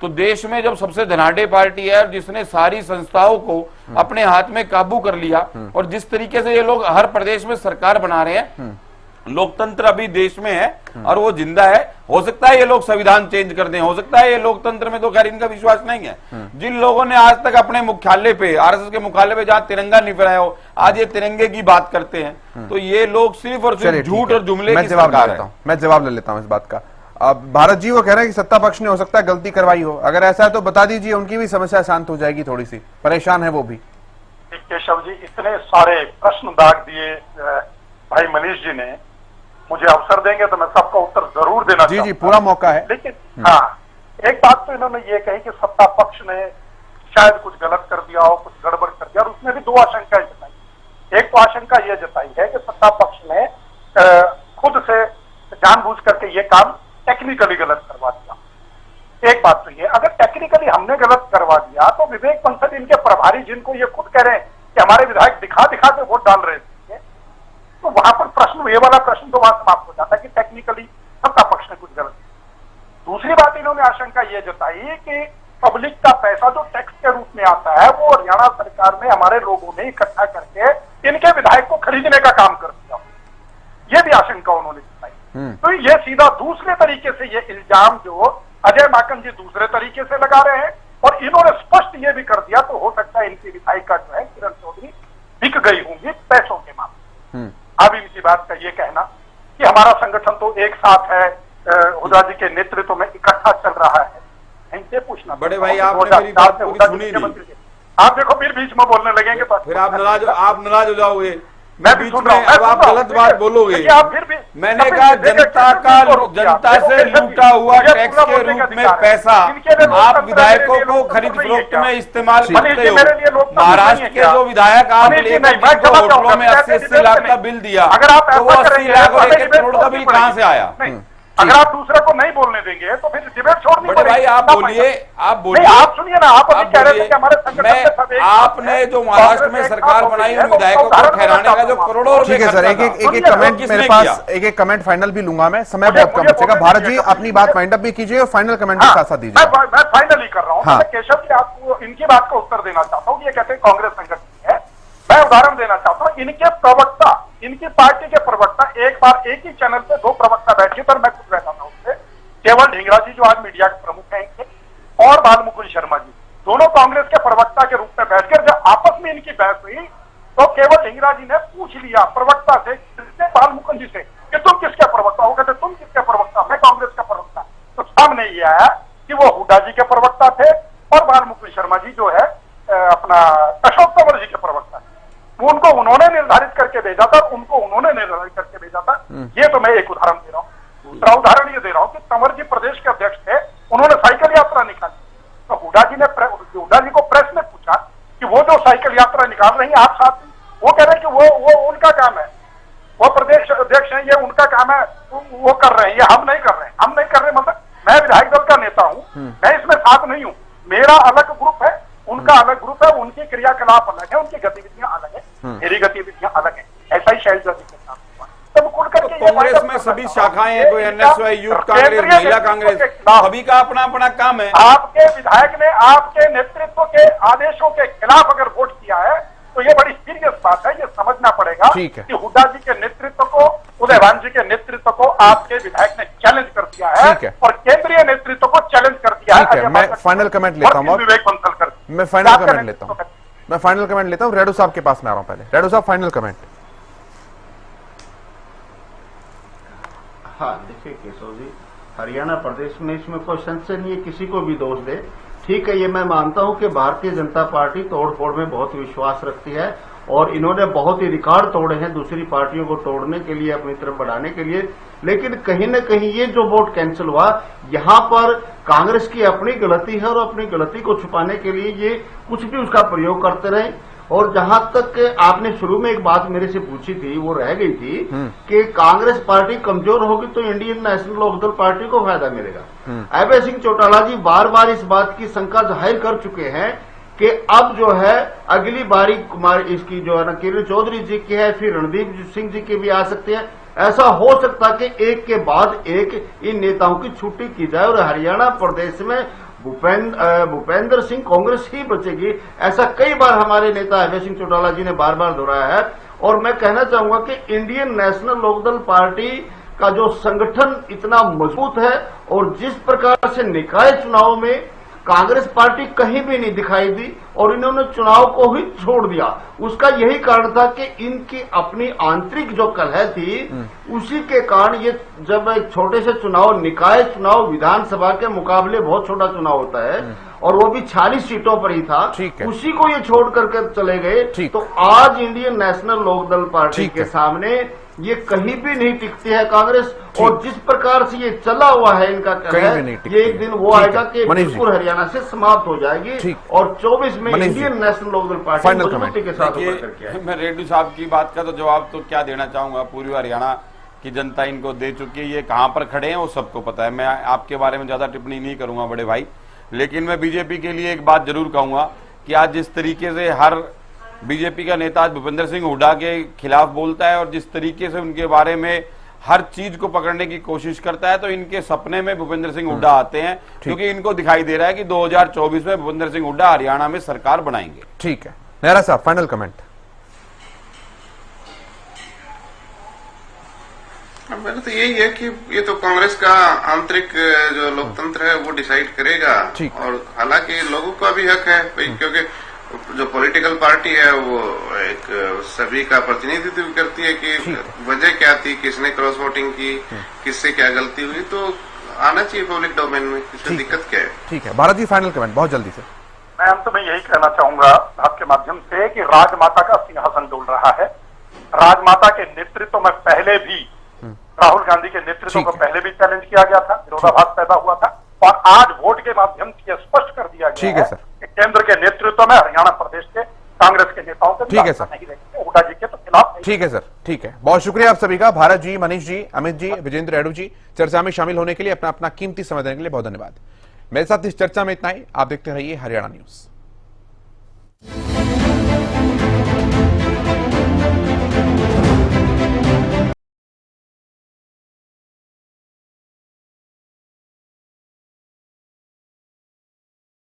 तो देश में जब सबसे धनाढ़ पार्टी है जिसने सारी संस्थाओं को अपने हाथ में काबू कर लिया और जिस तरीके से ये लोग हर प्रदेश में सरकार बना रहे हैं, लोकतंत्र अभी देश में है और वो जिंदा है। हो सकता है ये लोग संविधान चेंज कर दें, हो सकता है ये लोकतंत्र में तो खैर इनका विश्वास नहीं है। जिन लोगों ने आज तक अपने मुख्यालय पे, आरएसएस के मुख्यालय पे जहां तिरंगा नहीं फहराया हो, आज ये तिरंगे की बात करते हैं। तो ये लोग सिर्फ और सिर्फ झूठ और जुमले की सरकार है। मैं जवाब ले लेता हूं इस बात का। अब भारत जी वो कह रहे हैं कि सत्ता पक्ष ने हो सकता है गलती करवाई हो, अगर ऐसा है तो बता दीजिए, उनकी भी समस्या शांत हो जाएगी, थोड़ी सी परेशान है वो भी। केशव जी, इतने सारे प्रश्न दाग दिए भाई मनीष जी ने, मुझे अवसर देंगे तो मैं सबका उत्तर जरूर देना जी पूरा मौका है। लेकिन हाँ, एक बात तो इन्होंने ये कही कि सत्ता पक्ष ने शायद कुछ गलत कर दिया हो, कुछ गड़बड़ कर दिया, और उसमें भी 2 आशंकाएं जताई। एक तो आशंका ये जताई है कि सत्ता पक्ष ने खुद से जानबूझ करके ये काम टेक्निकली गलत करवा दिया। एक बात तो ये, अगर टेक्निकली हमने गलत करवा दिया तो विवेक बंसल इनके प्रभारी, जिनको ये खुद कह रहे हैं कि हमारे विधायक दिखा दिखा के वोट डाल रहे थे, तो वहां पर प्रश्न, ये वाला प्रश्न तो वहां समाप्त हो जाता है कि टेक्निकली सत्ता पक्ष ने कुछ गलत किया। दूसरी बात इन्होंने आशंका ये जताई कि पब्लिक का पैसा जो टैक्स के रूप में आता है वो हरियाणा सरकार में हमारे लोगों ने इकट्ठा करके इनके विधायक को खरीदने का काम कर दिया। ये भी आशंका उन्होंने जताई। तो ये सीधा दूसरे तरीके से ये इल्जाम जो अजय माकन जी दूसरे तरीके से लगा रहे हैं, और इन्होंने स्पष्ट ये भी कर दिया, तो हो सकता है इनकी विधायिका जो है किरण चौधरी बिक गई होंगी पैसों के मामले। अब इनकी बात का ये कहना कि हमारा संगठन तो एक साथ है, हुड्डा जी के नेतृत्व में इकट्ठा चल रहा है, इनसे पूछना। बड़े भाई, आपने मेरी बात पूरी सुनी नहीं। आप देखो फिर बीच में बोलने लगेंगे तो फिर आप नाराज हो जाओगे। मैं भी सुन रहा हूं, अब आप गलत बात बोलोगे। आप फिर भी, मैंने कहा जनता से लूटा हुआ टैक्स के रूप में पैसा आप विधायकों को खरीद फरोख्त में इस्तेमाल करते हो। महाराष्ट्र के जो विधायक आप होटलों में 80-80 लाख का बिल दिया, तो वो 80 लाख और 1 करोड़ का बिल कहां से आया? अगर आप दूसरे को नहीं बोलने देंगे तो फिर डिबेट छोड़नी पड़ेगी। भाई आप बोलिए, आप सुनिए ना, आप अभी कह रहे थे कि हमारे संगठन आपने जो महाराष्ट्र में सरकार बनाई उन विधायकों को ठहराने का जो करोड़ों रुपए, ठीक है सर, एक कमेंट मेरे पास, एक कमेंट फाइनल भी लूंगा मैं, समय बहुत कम बचेगा। भारत जी अपनी बात माइंड अप भी कीजिए और फाइनल कमेंट भी साथ साथ दीजिए। मैं फाइनल ही कर रहा हूँ। केशव जी, आपको इनकी बात का उत्तर देना चाहता हूँ। ये कहते हैं कांग्रेस संगठन है, मैं उदाहरण देना चाहता हूँ। इनके प्रवक्ता, इनकी पार्टी के प्रवक्ता, एक बार एक ही चैनल पे 2 प्रवक्ता बैठे, पर मैं खुद रहता था उससे, केवल ढींगरा जी जो आज मीडिया के प्रमुख हैं इनके, और भानुमुकुंद शर्मा जी, दोनों कांग्रेस के प्रवक्ता के रूप में बैठकर जब आपस में इनकी बहस हुई तो केवल ढींगरा जी ने पूछ लिया प्रवक्ता से, भानुमुकुंद जी से, कि तुम किसके प्रवक्ता हो? कहते तुम किसके प्रवक्ता? मैं कांग्रेस का प्रवक्ता। तो सामने ये आया कि वो हुड्डा जी के प्रवक्ता थे और भानुमुकुंद शर्मा जी जो है अपना अशोक तंवर जी के प्रवक्ता थे। उनको उन्होंने निर्धारित करके भेजा था, उनको उन्होंने निर्धारित करके भेजा था। ये तो मैं एक उदाहरण दे रहा हूँ। दूसरा उदाहरण ये दे रहा हूँ कि तंवर जी प्रदेश के अध्यक्ष थे, उन्होंने साइकिल यात्रा निकाली, तो हुड्डा जी को प्रेस ने पूछा कि वो जो साइकिल यात्रा निकाल रही है आप साथ, वो कह रहे हैं कि वो उनका काम है, वो प्रदेश अध्यक्ष है, ये उनका काम है, वो कर रहे हैं, ये हम नहीं कर रहे हैं। हम नहीं कर रहे मतलब मैं विधायक दल का नेता हूँ, मैं इसमें साथ नहीं हूँ, मेरा अलग ग्रुप है, उनका अलग ग्रुप है, उनकी क्रियाकलाप अलग है, उनकी गतिविधियां अलग है, मेरी गतिविधियां अलग है। ऐसा ही शैलजा जी के साथ हुआ। तब खुल करके कांग्रेस में सभी शाखाएं हैं, कोई एनएसवाई, यूथ कांग्रेस, महिला कांग्रेस, सभी का अपना अपना काम है। आपके विधायक ने आपके नेतृत्व के आदेशों के खिलाफ अगर वोट किया है तो ये बड़ी सीरियस बात है, ये समझना पड़ेगा कि हुड्डा जी के नेतृत्व को, उदयभान जी के नेतृत्व को आपके विधायक ने चैलेंज कर दिया है और केंद्रीय नेतृत्व को चैलेंज कर दिया है। मैं फाइनल कमेंट लेता हूँ, विवेक बंसल कर, मैं फाइनल कमेंट लेता हूँ। मैं फाइनल कमेंट लेता हूं, रेडू साहब के पास में आ रहा हूं पहले। रेडू साहब, फाइनल कमेंट। हाँ, देखिए केशव जी, हरियाणा प्रदेश में इसमें कोई संशय नहीं है, किसी को भी दोष दे। ठीक है, ये मैं मानता हूं कि भारतीय जनता पार्टी तोड़फोड़ में बहुत विश्वास रखती है और इन्होंने बहुत ही रिकॉर्ड तोड़े हैं दूसरी पार्टियों को तोड़ने के लिए, अपनी तरफ बढ़ाने के लिए। लेकिन कहीं न कहीं ये जो वोट कैंसिल हुआ, यहां पर कांग्रेस की अपनी गलती है और अपनी गलती को छुपाने के लिए ये कुछ भी उसका प्रयोग करते रहे। और जहां तक आपने शुरू में एक बात मेरे से पूछी थी, वो रह गई थी कि कांग्रेस पार्टी कमजोर होगी तो इंडियन नेशनल लोकदल पार्टी को फायदा मिलेगा। अभय सिंह चौटाला जी बार बार इस बात की शंका जाहिर कर चुके हैं कि अब जो है अगली बारी कुमार इसकी जो है ना किरण चौधरी जी की है, फिर रणदीप सिंह जी की भी आ सकती है। ऐसा हो सकता कि एक के बाद एक इन नेताओं की छुट्टी की जाए और हरियाणा प्रदेश में भूपेंद्र सिंह कांग्रेस ही बचेगी। ऐसा कई बार हमारे नेता अभय सिंह चौटाला जी ने बार बार दोहराया है। और मैं कहना चाहूंगा कि इंडियन नेशनल लोकदल पार्टी का जो संगठन इतना मजबूत है और जिस प्रकार से निकाय चुनाव में कांग्रेस पार्टी कहीं भी नहीं दिखाई दी और इन्होंने चुनाव को ही छोड़ दिया, उसका यही कारण था कि इनकी अपनी आंतरिक जो कलह थी, उसी के कारण ये जब एक छोटे से चुनाव, निकाय चुनाव विधानसभा के मुकाबले बहुत छोटा चुनाव होता है और वो भी 46 सीटों पर ही था, उसी को ये छोड़ करके चले गए। तो आज इंडियन नेशनल लोकदल पार्टी के सामने ये कहीं भी नहीं टिकती है कांग्रेस। और जिस प्रकार से ये चला हुआ है इनका ये एक दिन वो आएगा कि बिल्कुल हरियाणा से समाप्त हो जाएगी और 24 में इंडियन नेशनल लोकदल पार्टी मजबूती के साथ उभर करके आएगी। मैं रेड्डी साहब की बात का तो जवाब तो क्या देना चाहूंगा, पूरी हरियाणा की जनता इनको दे चुकी है। ये कहां पर खड़े हैं वो सबको पता है। मैं आपके बारे में ज्यादा टिप्पणी नहीं करूंगा बड़े भाई, लेकिन मैं बीजेपी के लिए एक बात जरूर कहूंगा कि आज जिस तरीके से हर बीजेपी का नेता आज भूपेंद्र सिंह हुड्डा के खिलाफ बोलता है और जिस तरीके से उनके बारे में हर चीज को पकड़ने की कोशिश करता है, तो इनके सपने में भूपेंद्र सिंह हुड्डा आते हैं, क्योंकि इनको दिखाई दे रहा है कि 2024 में भूपेंद्र सिंह हुड्डा हरियाणा में सरकार बनाएंगे। ठीक है, नेहरा साहब, फाइनल कमेंट। मेरा तो यही है कि ये तो कांग्रेस का आंतरिक जो लोकतंत्र है वो डिसाइड करेगा। और हालांकि लोगों का भी हक है, क्योंकि जो पॉलिटिकल पार्टी है वो एक सभी का प्रतिनिधित्व करती है कि वजह क्या थी, किसने क्रॉस वोटिंग की, किससे क्या गलती हुई, तो आना चाहिए पब्लिक डोमेन में, इसमें दिक्कत क्या है। ठीक है, भारत जी, फाइनल कमेंट बहुत जल्दी से। मैं अंत में यही कहना चाहूंगा आपके माध्यम से कि राजमाता का सिंहासन डोल रहा है। राजमाता के नेतृत्व में पहले भी राहुल गांधी के नेतृत्व को पहले भी चैलेंज किया गया था, विरोधाभास पैदा हुआ था और आज वोट के माध्यम से स्पष्ट कर दिया गया है कि केंद्र के नेतृत्व में हरियाणा प्रदेश के कांग्रेस के नेताओं को नहीं रहेंगे, हुड्डा जी के तो खिलाफ। ठीक है सर, ठीक है, बहुत शुक्रिया आप सभी का। भारत जी, मनीष जी, अमित जी, विजेंद्र रेड्डू जी, चर्चा में शामिल होने के लिए, अपना कीमती समय देने के लिए बहुत धन्यवाद। मेरे साथ इस चर्चा में इतना ही। आप देखते रहिए हरियाणा न्यूज।